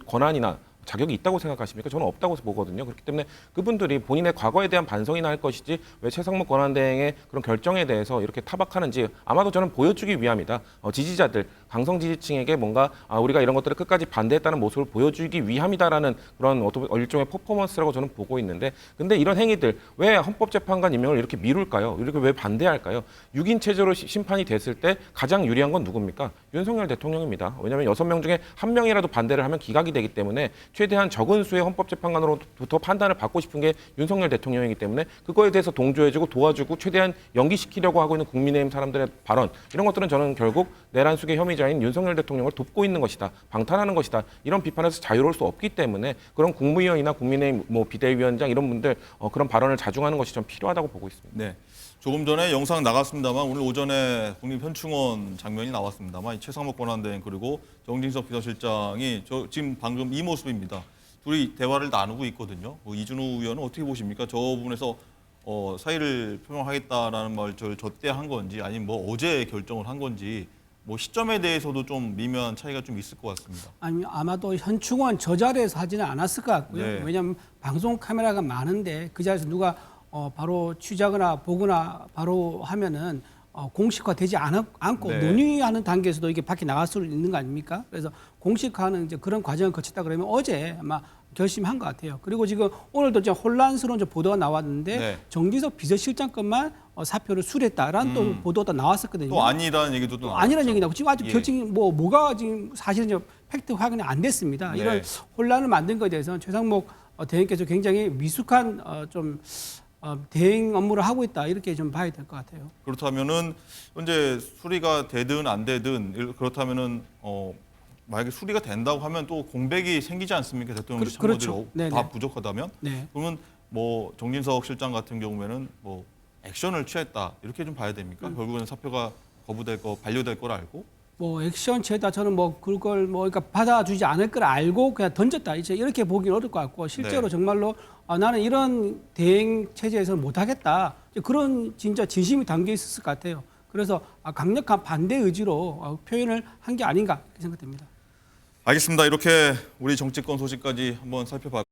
권한이나 자격이 있다고 생각하십니까? 저는 없다고 보거든요. 그렇기 때문에 그분들이 본인의 과거에 대한 반성이나 할 것이지 왜 최상목 권한대행의 그런 결정에 대해서 이렇게 타박하는지 아마도 저는 보여주기 위함이다. 지지자들, 강성 지지층에게 뭔가 우리가 이런 것들을 끝까지 반대했다는 모습을 보여주기 위함이다라는 그런 일종의 퍼포먼스라고 저는 보고 있는데 근데 이런 행위들 왜 헌법재판관 임명을 이렇게 미룰까요? 이렇게 왜 반대할까요? 6인 체제로 심판이 됐을 때 가장 유리한 건 누굽니까? 윤석열 대통령입니다. 왜냐하면 6명 중에 1명이라도 반대를 하면 기각이 되기 때문에 최대한 적은 수의 헌법재판관으로부터 판단을 받고 싶은 게 윤석열 대통령이기 때문에 그거에 대해서 동조해주고 도와주고 최대한 연기시키려고 하고 있는 국민의힘 사람들의 발언 이런 것들은 저는 결국 내란 수계 혐의자인 윤석열 대통령을 돕고 있는 것이다. 방탄하는 것이다. 이런 비판에서 자유로울 수 없기 때문에 그런 국무위원이나 국민의힘 비대위원장 이런 분들 그런 발언을 자중하는 것이 좀 필요하다고 보고 있습니다. 네. 조금 전에 영상 나갔습니다만 오늘 오전에 국립현충원 장면이 나왔습니다만 최상목 권한대행 그리고 정진석 비서실장이 지금 방금 이 모습입니다. 둘이 대화를 나누고 있거든요. 이준호 의원은 어떻게 보십니까? 저 부분에서 사의를 표명하겠다라는 말을 저때한 건지 아니면 뭐 어제 결정을 한 건지 뭐 시점에 대해서도 좀 미묘한 차이가 좀 있을 것 같습니다. 아니 아마도 현충원 저 자리에서 하지는 않았을 것 같고요. 네. 왜냐하면 방송 카메라가 많은데 그 자리에서 누가 바로 취재하거나 보거나 바로 하면은 공식화되지 않고 네. 논의하는 단계에서도 이게 밖에 나갈 수 있는 거 아닙니까? 그래서 공식화는 이제 그런 과정을 거쳤다 그러면 어제 아마 결심한 것 같아요. 그리고 지금 오늘도 좀 혼란스러운 보도가 나왔는데 네. 정진석 비서실장 것만 사표를 수리했다라는 또 보도가 나왔었거든요. 또 아니라는 얘기도 또 아니라는 얘기 나고 지금 아직 예. 결정이 뭐가 지금 사실은 팩트 확인이 안 됐습니다. 네. 이런 혼란을 만든 것에 대해서는 최상목 대행께서 굉장히 미숙한 대행 업무를 하고 있다 이렇게 좀 봐야 될 것 같아요. 그렇다면은 현재 수리가 되든 안 되든 그렇다면은 만약에 수리가 된다고 하면 또 공백이 생기지 않습니까? 대통령실 그렇죠. 참모들이 네네. 다 부족하다면 네. 그러면 뭐 정진석 실장 같은 경우에는 뭐 액션을 취했다 이렇게 좀 봐야 됩니까? 결국은 사표가 거부될 거 반려될 걸 알고 뭐 액션 취했다 저는 뭐 그걸 뭐 그러니까 받아주지 않을 걸 알고 그냥 던졌다 이제 이렇게 보기는 어려울 것 같고 실제로 네. 정말로 나는 이런 대행 체제에서는 못하겠다 그런 진짜 진심이 담겨 있었을 것 같아요. 그래서 강력한 반대 의지로 표현을 한 게 아닌가 이렇게 생각됩니다. 알겠습니다. 이렇게 우리 정치권 소식까지 한번 살펴봤습니다.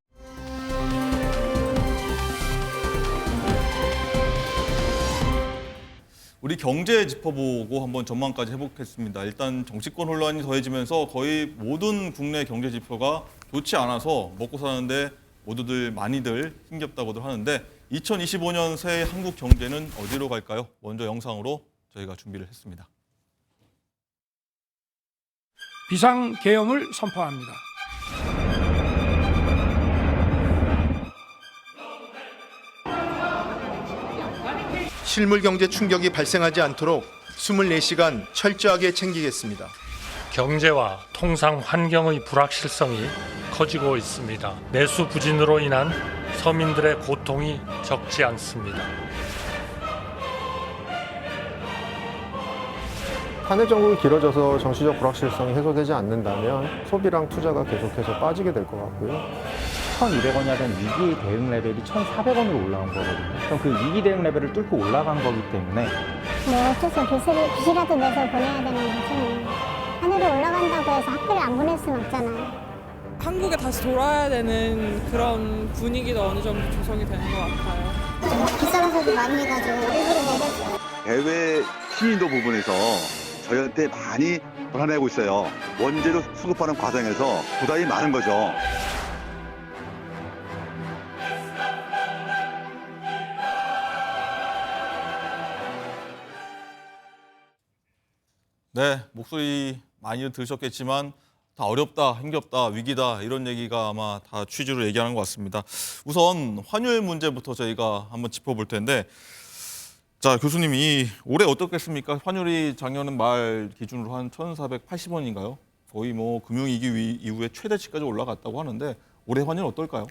우리 경제 짚어보고 한번 전망까지 해보겠습니다. 일단 정치권 혼란이 더해지면서 거의 모든 국내 경제 지표가 좋지 않아서 먹고 사는데 모두들 많이들 힘겹다고들 하는데 2025년 새해 한국 경제는 어디로 갈까요? 먼저 영상으로 저희가 준비를 했습니다. 비상계엄을 선포합니다. 실물 경제 충격이 발생하지 않도록 24시간 철저하게 챙기겠습니다. 경제와 통상 환경의 불확실성이 커지고 있습니다. 내수 부진으로 인한 서민들의 고통이 적지 않습니다. 한 해 정도 길어져서 정치적 불확실성이 해소되지 않는다면 소비랑 투자가 계속해서 빠지게 될 것 같고요. 1,200원이 하던 위기 대응 레벨이 1,400원으로 올라온 거거든요. 그럼 그 위기 대응 레벨을 뚫고 올라간 거기 때문에 뭐 어쩔 수 없이 빚이라도 내서 보내야 되는 거죠. 하늘에 올라간다고 해서 학교를 안 보낼 수는 없잖아요. 한국에 다시 돌아야 되는 그런 분위기도 어느 정도 조성이 되는 것 같아요. 비싸서도 많이 해가지고 일부러 내렸어요. 해외 신인도 부분에서 저희한테 많이 불안해하고 있어요. 원재료 수급하는 과정에서 부담이 많은 거죠. 네, 목소리 많이 들으셨겠지만 다 어렵다, 힘겹다, 위기다 이런 얘기가 아마 다 취지로 얘기하는 것 같습니다. 우선 환율 문제부터 저희가 한번 짚어볼 텐데 자, 교수님이 올해 어떻겠습니까? 환율이 작년 말 기준으로 한 1,480원인가요? 거의 뭐 금융위기 이후에 최대치까지 올라갔다고 하는데 올해 환율 어떨까요?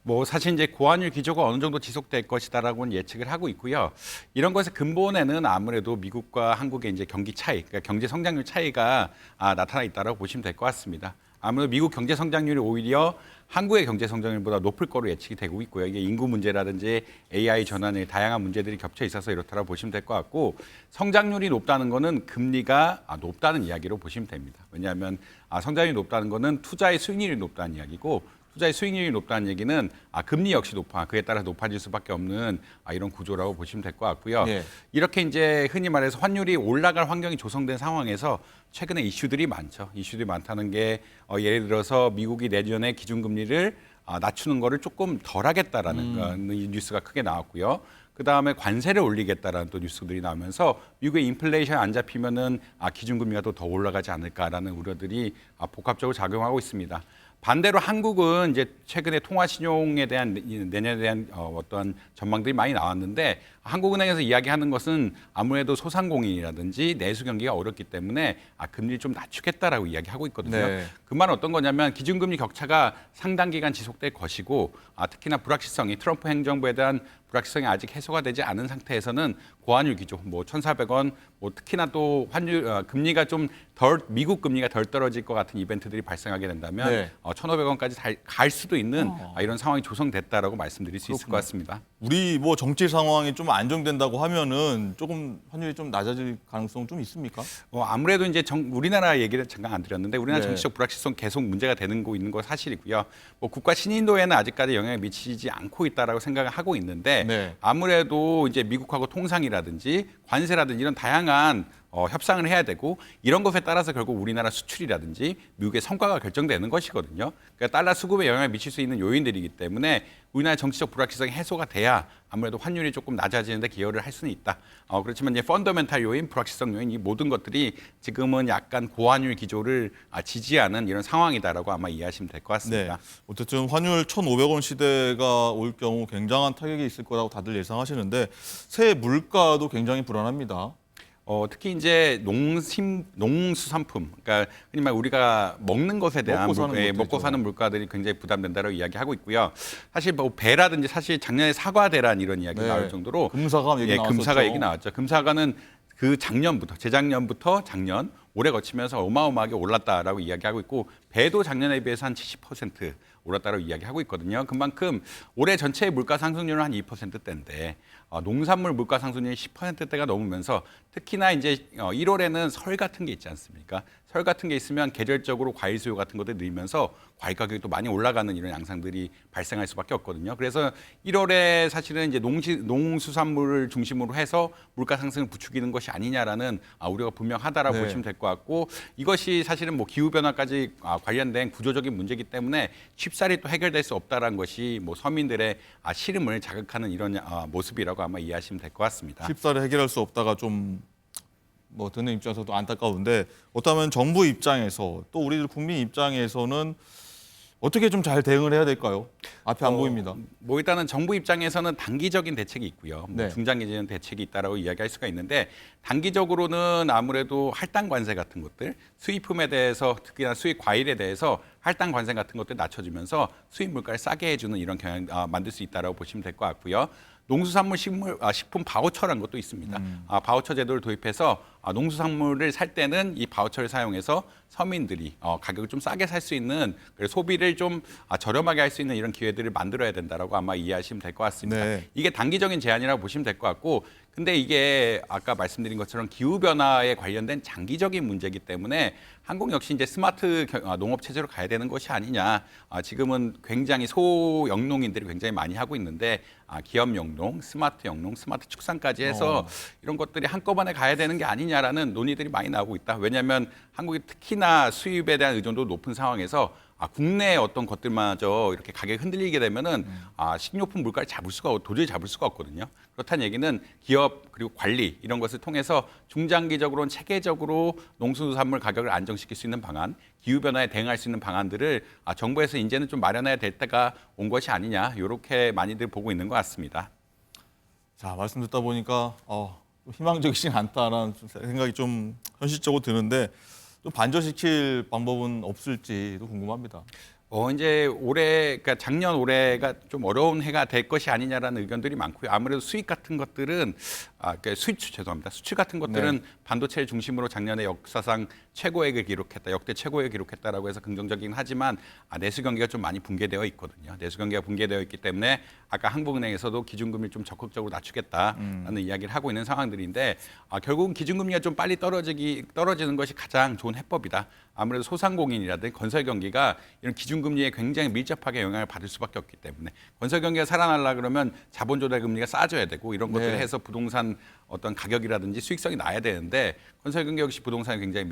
뭐 사실 이제 고환율 기조가 어느 정도 지속될 것이다라고는 예측을 하고 있고요. 이런 것의 근본에는 아무래도 미국과 한국의 이제 경기 차이, 그러니까 경제 성장률 차이가 나타나 있다라고 보시면 될 것 같습니다. 아무래도 미국 경제 성장률이 오히려 한국의 경제 성장률보다 높을 거로 예측이 되고 있고요. 이게 인구 문제라든지 AI 전환의 다양한 문제들이 겹쳐 있어서 이렇다라고 보시면 될 것 같고 성장률이 높다는 거는 금리가 높다는 이야기로 보시면 됩니다. 왜냐하면 성장률이 높다는 거는 투자의 수익률이 높다는 이야기고 투자의 수익률이 높다는 얘기는 금리 역시 높아 그에 따라 높아질 수밖에 없는 이런 구조라고 보시면 될 것 같고요. 네. 이렇게 이제 흔히 말해서 환율이 올라갈 환경이 조성된 상황에서 최근에 이슈들이 많죠. 이슈들이 많다는 게 예를 들어서 미국이 내년에 기준금리를 낮추는 거를 조금 덜 하겠다라는 뉴스가 크게 나왔고요. 그다음에 관세를 올리겠다라는 또 뉴스들이 나오면서 미국의 인플레이션 안 잡히면은 기준금리가 또 더 올라가지 않을까라는 우려들이 복합적으로 작용하고 있습니다. 반대로 한국은 이제 최근에 통화신용에 대한 내년에 대한 어떤 전망들이 많이 나왔는데 한국은행에서 이야기하는 것은 아무래도 소상공인이라든지 내수 경기가 어렵기 때문에 금리를 좀 낮추겠다라고 이야기하고 있거든요. 네. 그 말은 어떤 거냐면 기준금리 격차가 상당 기간 지속될 것이고 특히나 불확실성이 트럼프 행정부에 대한 불확실성이 아직 해소가 되지 않은 상태에서는 고환율 기조, 뭐 1,400원, 뭐 특히나 또 환율 금리가 좀 덜 미국 금리가 덜 떨어질 것 같은 이벤트들이 발생하게 된다면 네. 1,500원까지 갈 수도 있는 이런 상황이 조성됐다라고 말씀드릴 수 있을 것 같습니다. 우리 뭐 정치 상황이 좀 안정된다고 하면은 조금 환율이 좀 낮아질 가능성 좀 있습니까? 아무래도 이제 우리나라 얘기를 잠깐 안 드렸는데 우리나라 네. 정치적 불확실성 계속 문제가 되는 거 있는 거 사실이고요. 뭐 국가 신인도에는 아직까지 영향을 미치지 않고 있다라고 생각을 하고 있는데 네. 아무래도 이제 미국하고 통상이라든지 관세라든지 이런 다양한 협상을 해야 되고 이런 것에 따라서 결국 우리나라 수출이라든지 미국의 성과가 결정되는 것이거든요. 그러니까 달러 수급에 영향을 미칠 수 있는 요인들이기 때문에 우리나라 정치적 불확실성이 해소가 돼야 아무래도 환율이 조금 낮아지는 데 기여를 할 수는 있다. 그렇지만 이제 펀더멘탈 요인, 불확실성 요인 이 모든 것들이 지금은 약간 고환율 기조를 지지하는 이런 상황이다라고 아마 이해하시면 될 것 같습니다. 네. 어쨌든 환율 1,500원 시대가 올 경우 굉장한 타격이 있을 거라고 다들 예상하시는데 새해 물가도 굉장히 불안합니다. 특히 이제 농수산품, 그러니까 흔히 말 우리가 먹는 것에 대한 먹고 사는 물가들이 굉장히 부담된다고 이야기하고 있고요. 사실 뭐 배라든지 사실 작년에 사과 대란 이런 이야기 나올 정도로 금사가 얘기 나왔었죠. 금사가 얘기 나왔죠. 금사가는 그 작년부터 재작년부터 작년 올해 거치면서 어마어마하게 올랐다라고 이야기하고 있고 배도 작년에 비해서 한 70% 올랐다고 이야기하고 있거든요. 그만큼 올해 전체 물가 상승률은 한 2%대인데 농산물 물가 상승률이 10%대가 넘으면서 특히나 이제 1월에는 설 같은 게 있지 않습니까? 설 같은 게 있으면 계절적으로 과일 수요 같은 것들이 늘면서 과일 가격이 또 많이 올라가는 이런 양상들이 발생할 수밖에 없거든요. 그래서 1월에 사실은 이제 농수산물을 중심으로 해서 물가 상승을 부추기는 것이 아니냐라는 우려가 분명하다라고 보시면 될 것 같고 이것이 사실은 뭐 기후 변화까지 관련된 구조적인 문제이기 때문에 쉽사리 또 해결될 수 없다라는 것이 뭐 서민들의 시름을 자극하는 이런 모습이라고 아마 이해하시면 될 것 같습니다. 쉽사리 해결할 수 없다가 좀 뭐 듣는 입장에서도 안타까운데 어쩌면 정부 입장에서 또 우리들 국민 입장에서는 어떻게 좀 잘 대응을 해야 될까요? 앞에 안 보입니다. 뭐 일단은 정부 입장에서는 단기적인 대책이 있고요. 뭐 중장기적인 대책이 있다라고 이야기할 수가 있는데 단기적으로는 아무래도 할당 관세 같은 것들, 수입품에 대해서 특히나 수입 과일에 대해서 할당 관세 같은 것들 낮춰주면서 수입 물가를 싸게 해주는 이런 경향 만들 수 있다라고 보시면 될 것 같고요. 농수산물 식품 바우처라는 것도 있습니다. 바우처 제도를 도입해서 농수산물을 살 때는 이 바우처를 사용해서 서민들이 가격을 좀 싸게 살 수 있는 소비를 좀 저렴하게 할 수 있는 이런 기회들을 만들어야 된다라고 아마 이해하시면 될 것 같습니다. 이게 단기적인 제안이라고 보시면 될 것 같고 근데 이게 아까 말씀드린 것처럼 기후 변화에 관련된 장기적인 문제이기 때문에 한국 역시 이제 스마트 농업 체제로 가야 되는 것이 아니냐. 지금은 굉장히 소영농인들이 굉장히 많이 하고 있는데 기업 영농, 스마트 영농, 스마트 축산까지 해서 이런 것들이 한꺼번에 가야 되는 게 아니냐라는 논의들이 많이 나오고 있다. 왜냐하면 한국이 특히나 수입에 대한 의존도 높은 상황에서 국내의 어떤 것들마저 이렇게 가격이 흔들리게 되면은 식료품 물가를 도저히 잡을 수가 없거든요. 그렇다는 얘기는 기업 그리고 관리 이런 것을 통해서 중장기적으로는 체계적으로 농수산물 가격을 안정시킬 수 있는 방안, 기후 변화에 대응할 수 있는 방안들을 정부에서 이제는 좀 마련해야 될 때가 온 것이 아니냐 이렇게 많이들 보고 있는 것 같습니다. 자, 말씀 듣다 보니까 희망적이진 않다라는 생각이 좀 현실적으로 드는데 좀 반전시킬 방법은 없을지도 궁금합니다. 이제 그러니까 작년 올해가 좀 어려운 해가 될 것이 아니냐라는 의견들이 많고요. 아무래도 수출 같은 것들은 수출 같은 것들은 반도체를 중심으로 작년에 역사상 최고액을 기록했다, 역대 최고액을 기록했다라고 해서 긍정적이긴 하지만 내수 경기가 좀 많이 붕괴되어 있거든요. 내수 경기가 붕괴되어 있기 때문에 아까 한국은행에서도 기준금리를 좀 적극적으로 낮추겠다라는 이야기를 하고 있는 상황들인데 결국은 기준금리가 좀 빨리 떨어지는 것이 가장 좋은 해법이다. 아무래도 소상공인이라든지 건설 경기가 이런 기준금리에 굉장히 밀접하게 영향을 받을 수밖에 없기 때문에 건설 경기가 살아나려 그러면 자본 조달 금리가 싸져야 되고 이런 것들을 해서 부동산 어떤 가격이라든지 수익성이 나야 되는데 건설 경기 역시 부동산이 굉장히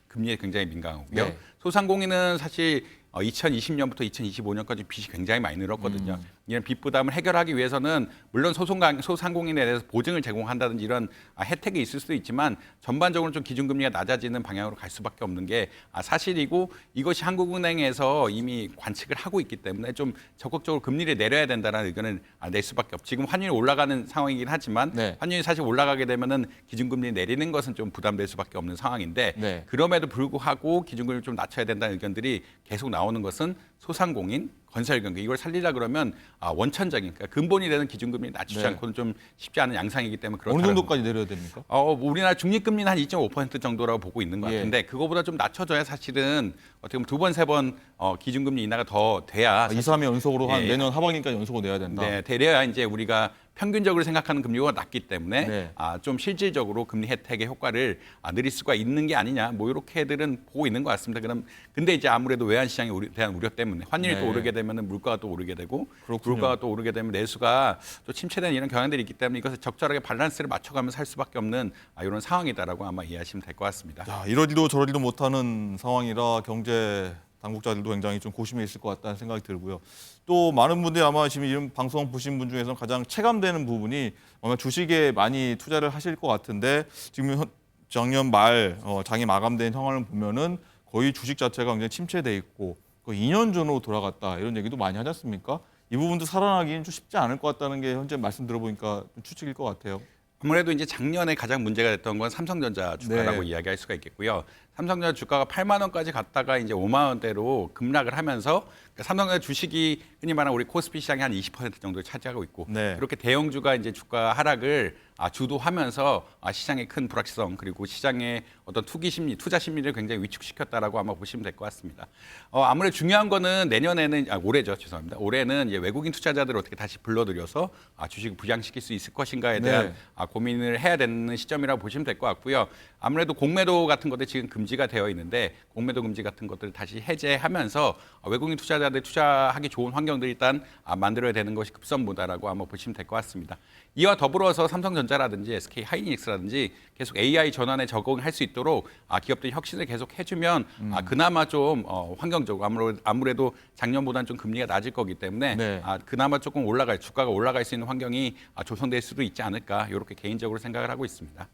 금리에 굉장히 민감하고요. 소상공인은 사실 2020년부터 2025년까지 빚이 굉장히 많이 늘었거든요. 이런 빚 부담을 해결하기 위해서는 물론 소상공인에 대해서 보증을 제공한다든지 이런 혜택이 있을 수도 있지만 전반적으로 좀 기준금리가 낮아지는 방향으로 갈 수밖에 없는 게 사실이고 이것이 한국은행에서 이미 관측을 하고 있기 때문에 좀 적극적으로 금리를 내려야 된다는 의견을 낼 수밖에 없고 지금 환율이 올라가는 상황이긴 하지만 환율이 사실 올라가게 되면은 기준금리 내리는 것은 좀 부담될 수밖에 없는 상황인데 그럼에도 불구하고 기준금리를 좀 낮춰야 된다는 의견들이 계속 나오는 것은 소상공인, 건설 경기 이걸 살리려 그러면 원천적인 그러니까 근본이 되는 기준금리 낮추지 않고는 좀 쉽지 않은 양상이기 때문에 그렇다. 어느 정도까지 내려야 됩니까? 우리나라 중립금리는 한 2.5% 정도라고 보고 있는 것 같은데 그거보다 좀 낮춰줘야 사실은 어떻게 보면 2번, 3번 기준금리 인하가 더 돼야 2, 3회 연속으로 한 내년 하반기까지 연속으로 내야 된다. 네, 되려야 이제 우리가 평균적으로 생각하는 금리가 낮기 때문에 좀 실질적으로 금리 혜택의 효과를 누릴 수가 있는 게 아니냐 뭐 이렇게들은 보고 있는 것 같습니다. 근데 이제 아무래도 외환 시장에 대한 우려 때문에 환율이 또 오르게 되면은 물가가 또 오르게 되고 물가가 또 오르게 되면 내수가 또 침체되는 이런 경향들이 있기 때문에 이것을 적절하게 밸런스를 맞춰가면서 할 수밖에 없는 이런 상황이다라고 아마 이해하시면 될 것 같습니다. 자, 이러지도 저러지도 못하는 상황이라 경제 당국자들도 굉장히 좀 고심해 있을 것 같다는 생각이 들고요. 또 많은 분들이 아마 지금 이런 방송 보신 분 중에서는 가장 체감되는 부분이 아마 주식에 많이 투자를 하실 것 같은데 지금 작년 말 장이 마감된 상황을 보면은 거의 주식 자체가 굉장히 침체돼 있고 거의 2년 전으로 돌아갔다 이런 얘기도 많이 하지 않습니까? 이 부분도 살아나기는 좀 쉽지 않을 것 같다는 게 현재 말씀 들어보니까 좀 추측일 것 같아요. 아무래도 이제 작년에 가장 문제가 됐던 건 삼성전자 주가라고 네. 이야기할 수가 있겠고요. 삼성전자 주가가 8만 원까지 갔다가 이제 5만 원대로 급락을 하면서 그러니까 삼성전자 주식이 흔히 말하는 우리 코스피 시장이 한 20% 정도를 차지하고 있고 네. 그렇게 대형주가 이제 주가 하락을 주도하면서 시장의 큰 불확실성 그리고 시장의 어떤 투자 심리를 굉장히 위축시켰다라고 아마 보시면 될 것 같습니다. 아무래도 중요한 거는 내년에는 올해죠, 죄송합니다. 올해는 이제 외국인 투자자들을 어떻게 다시 불러들여서 주식을 부양시킬 수 있을 것인가에 대한 고민을 해야 되는 시점이라고 보시면 될 것 같고요. 아무래도 공매도 같은 것들 지금 금지가 되어 있는데 공매도 금지 같은 것들을 다시 해제하면서 외국인 투자자들 투자하기 좋은 환경들을 일단 만들어야 되는 것이 급선무다라고 아마 보시면 될 것 같습니다. 이와 더불어서 삼성전자라든지 SK 하이닉스라든지 계속 AI 전환에 적응할 수 있도록 기업들이 혁신을 계속 해주면 그나마 좀 환경적으로 아무래도 작년보다는 좀 금리가 낮을 거기 때문에 그나마 조금 주가가 올라갈 수 있는 환경이 조성될 수도 있지 않을까 이렇게 개인적으로 생각을 하고 있습니다.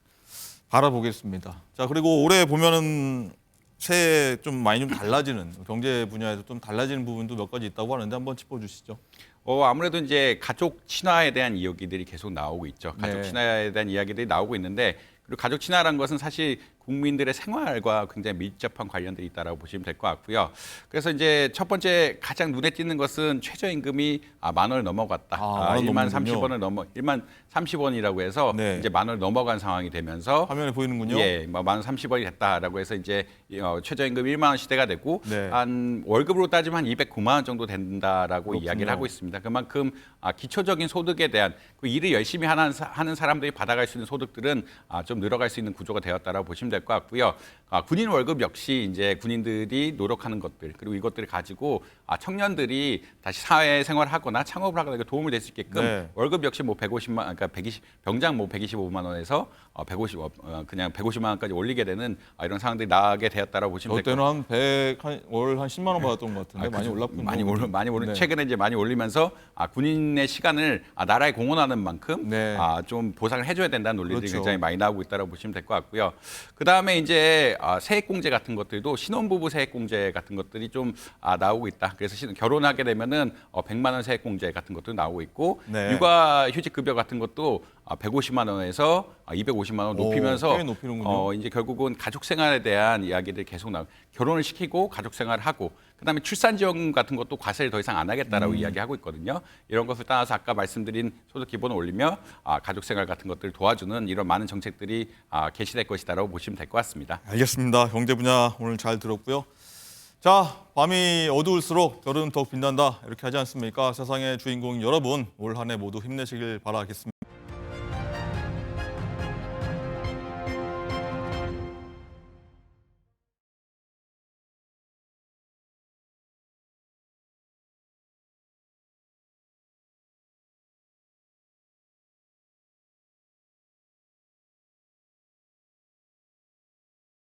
바라보겠습니다. 자, 그리고 올해 보면은 새해 좀 많이 좀 달라지는 경제 분야에서 좀 달라지는 부분도 몇 가지 있다고 하는데 한번 짚어주시죠. 아무래도 이제 가족 친화에 대한 이야기들이 계속 나오고 있죠. 가족 친화에 대한 이야기들이 나오고 있는데 그리고 가족 친화라는 것은 사실 국민들의 생활과 굉장히 밀접한 관련들이 있다라고 보시면 될 것 같고요. 그래서 이제 첫 번째 가장 눈에 띄는 것은 최저임금이 10,000원을 넘어갔다. 1만 30원을 넘어 1만 30원이라고 해서 이제 10,000원을 넘어간 상황이 되면서 화면에 보이는군요. 예, 1030원이 됐다라고 해서 이제 최저임금 1만 원 시대가 되고 한 월급으로 따지면 한 209만 원 정도 된다라고 그렇군요. 이야기를 하고 있습니다. 그만큼 기초적인 소득에 대한 그 일을 열심히 하는 사람들이 받아갈 수 있는 소득들은 좀 늘어갈 수 있는 구조가 되었다라고 보시면 될 것 같고요. 군인 월급 역시 이제 군인들이 노력하는 것들 그리고 이것들을 가지고 청년들이 다시 사회생활하거나 창업을 하거나 도움을 될 수 있게끔 월급 역시 뭐 150만 그러니까 병장 뭐 125만 원에서 150만 원까지 올리게 되는 이런 상황들이 나게 되었다라고 보시면 될 것 같아요. 그때는 월 한 10만 원 받았던 것 같은데 많이 올랐군요. 많이 오른 최근에 이제 많이 올리면서 군인의 시간을 나라에 공헌하는 만큼 좀 보상을 해줘야 된다는 논리들이 굉장히 많이 나오고 있다고 보시면 될 것 같고요. 그 다음에 이제 세액공제 같은 것들도 신혼부부 세액공제 같은 것들이 좀 나오고 있다. 그래서 결혼하게 되면은 100만 원 세액공제 같은 것도 나오고 있고 육아휴직급여 같은 것도 150만 원에서 250만 원 높이면서 이제 결국은 가족 생활에 대한 이야기들이 계속 결혼을 시키고 가족 생활을 하고 그다음에 출산 지원 같은 것도 과세를 더 이상 안 하겠다라고 이야기하고 있거든요. 이런 것을 따라서 아까 말씀드린 소득 기본을 올리며 가족 생활 같은 것들을 도와주는 이런 많은 정책들이 개시될 것이다라고 보시면 될 것 같습니다. 알겠습니다. 경제 분야 오늘 잘 들었고요. 자, 밤이 어두울수록 별은 더욱 빛난다 이렇게 하지 않습니까? 세상의 주인공 여러분 올 한 해 모두 힘내시길 바라겠습니다.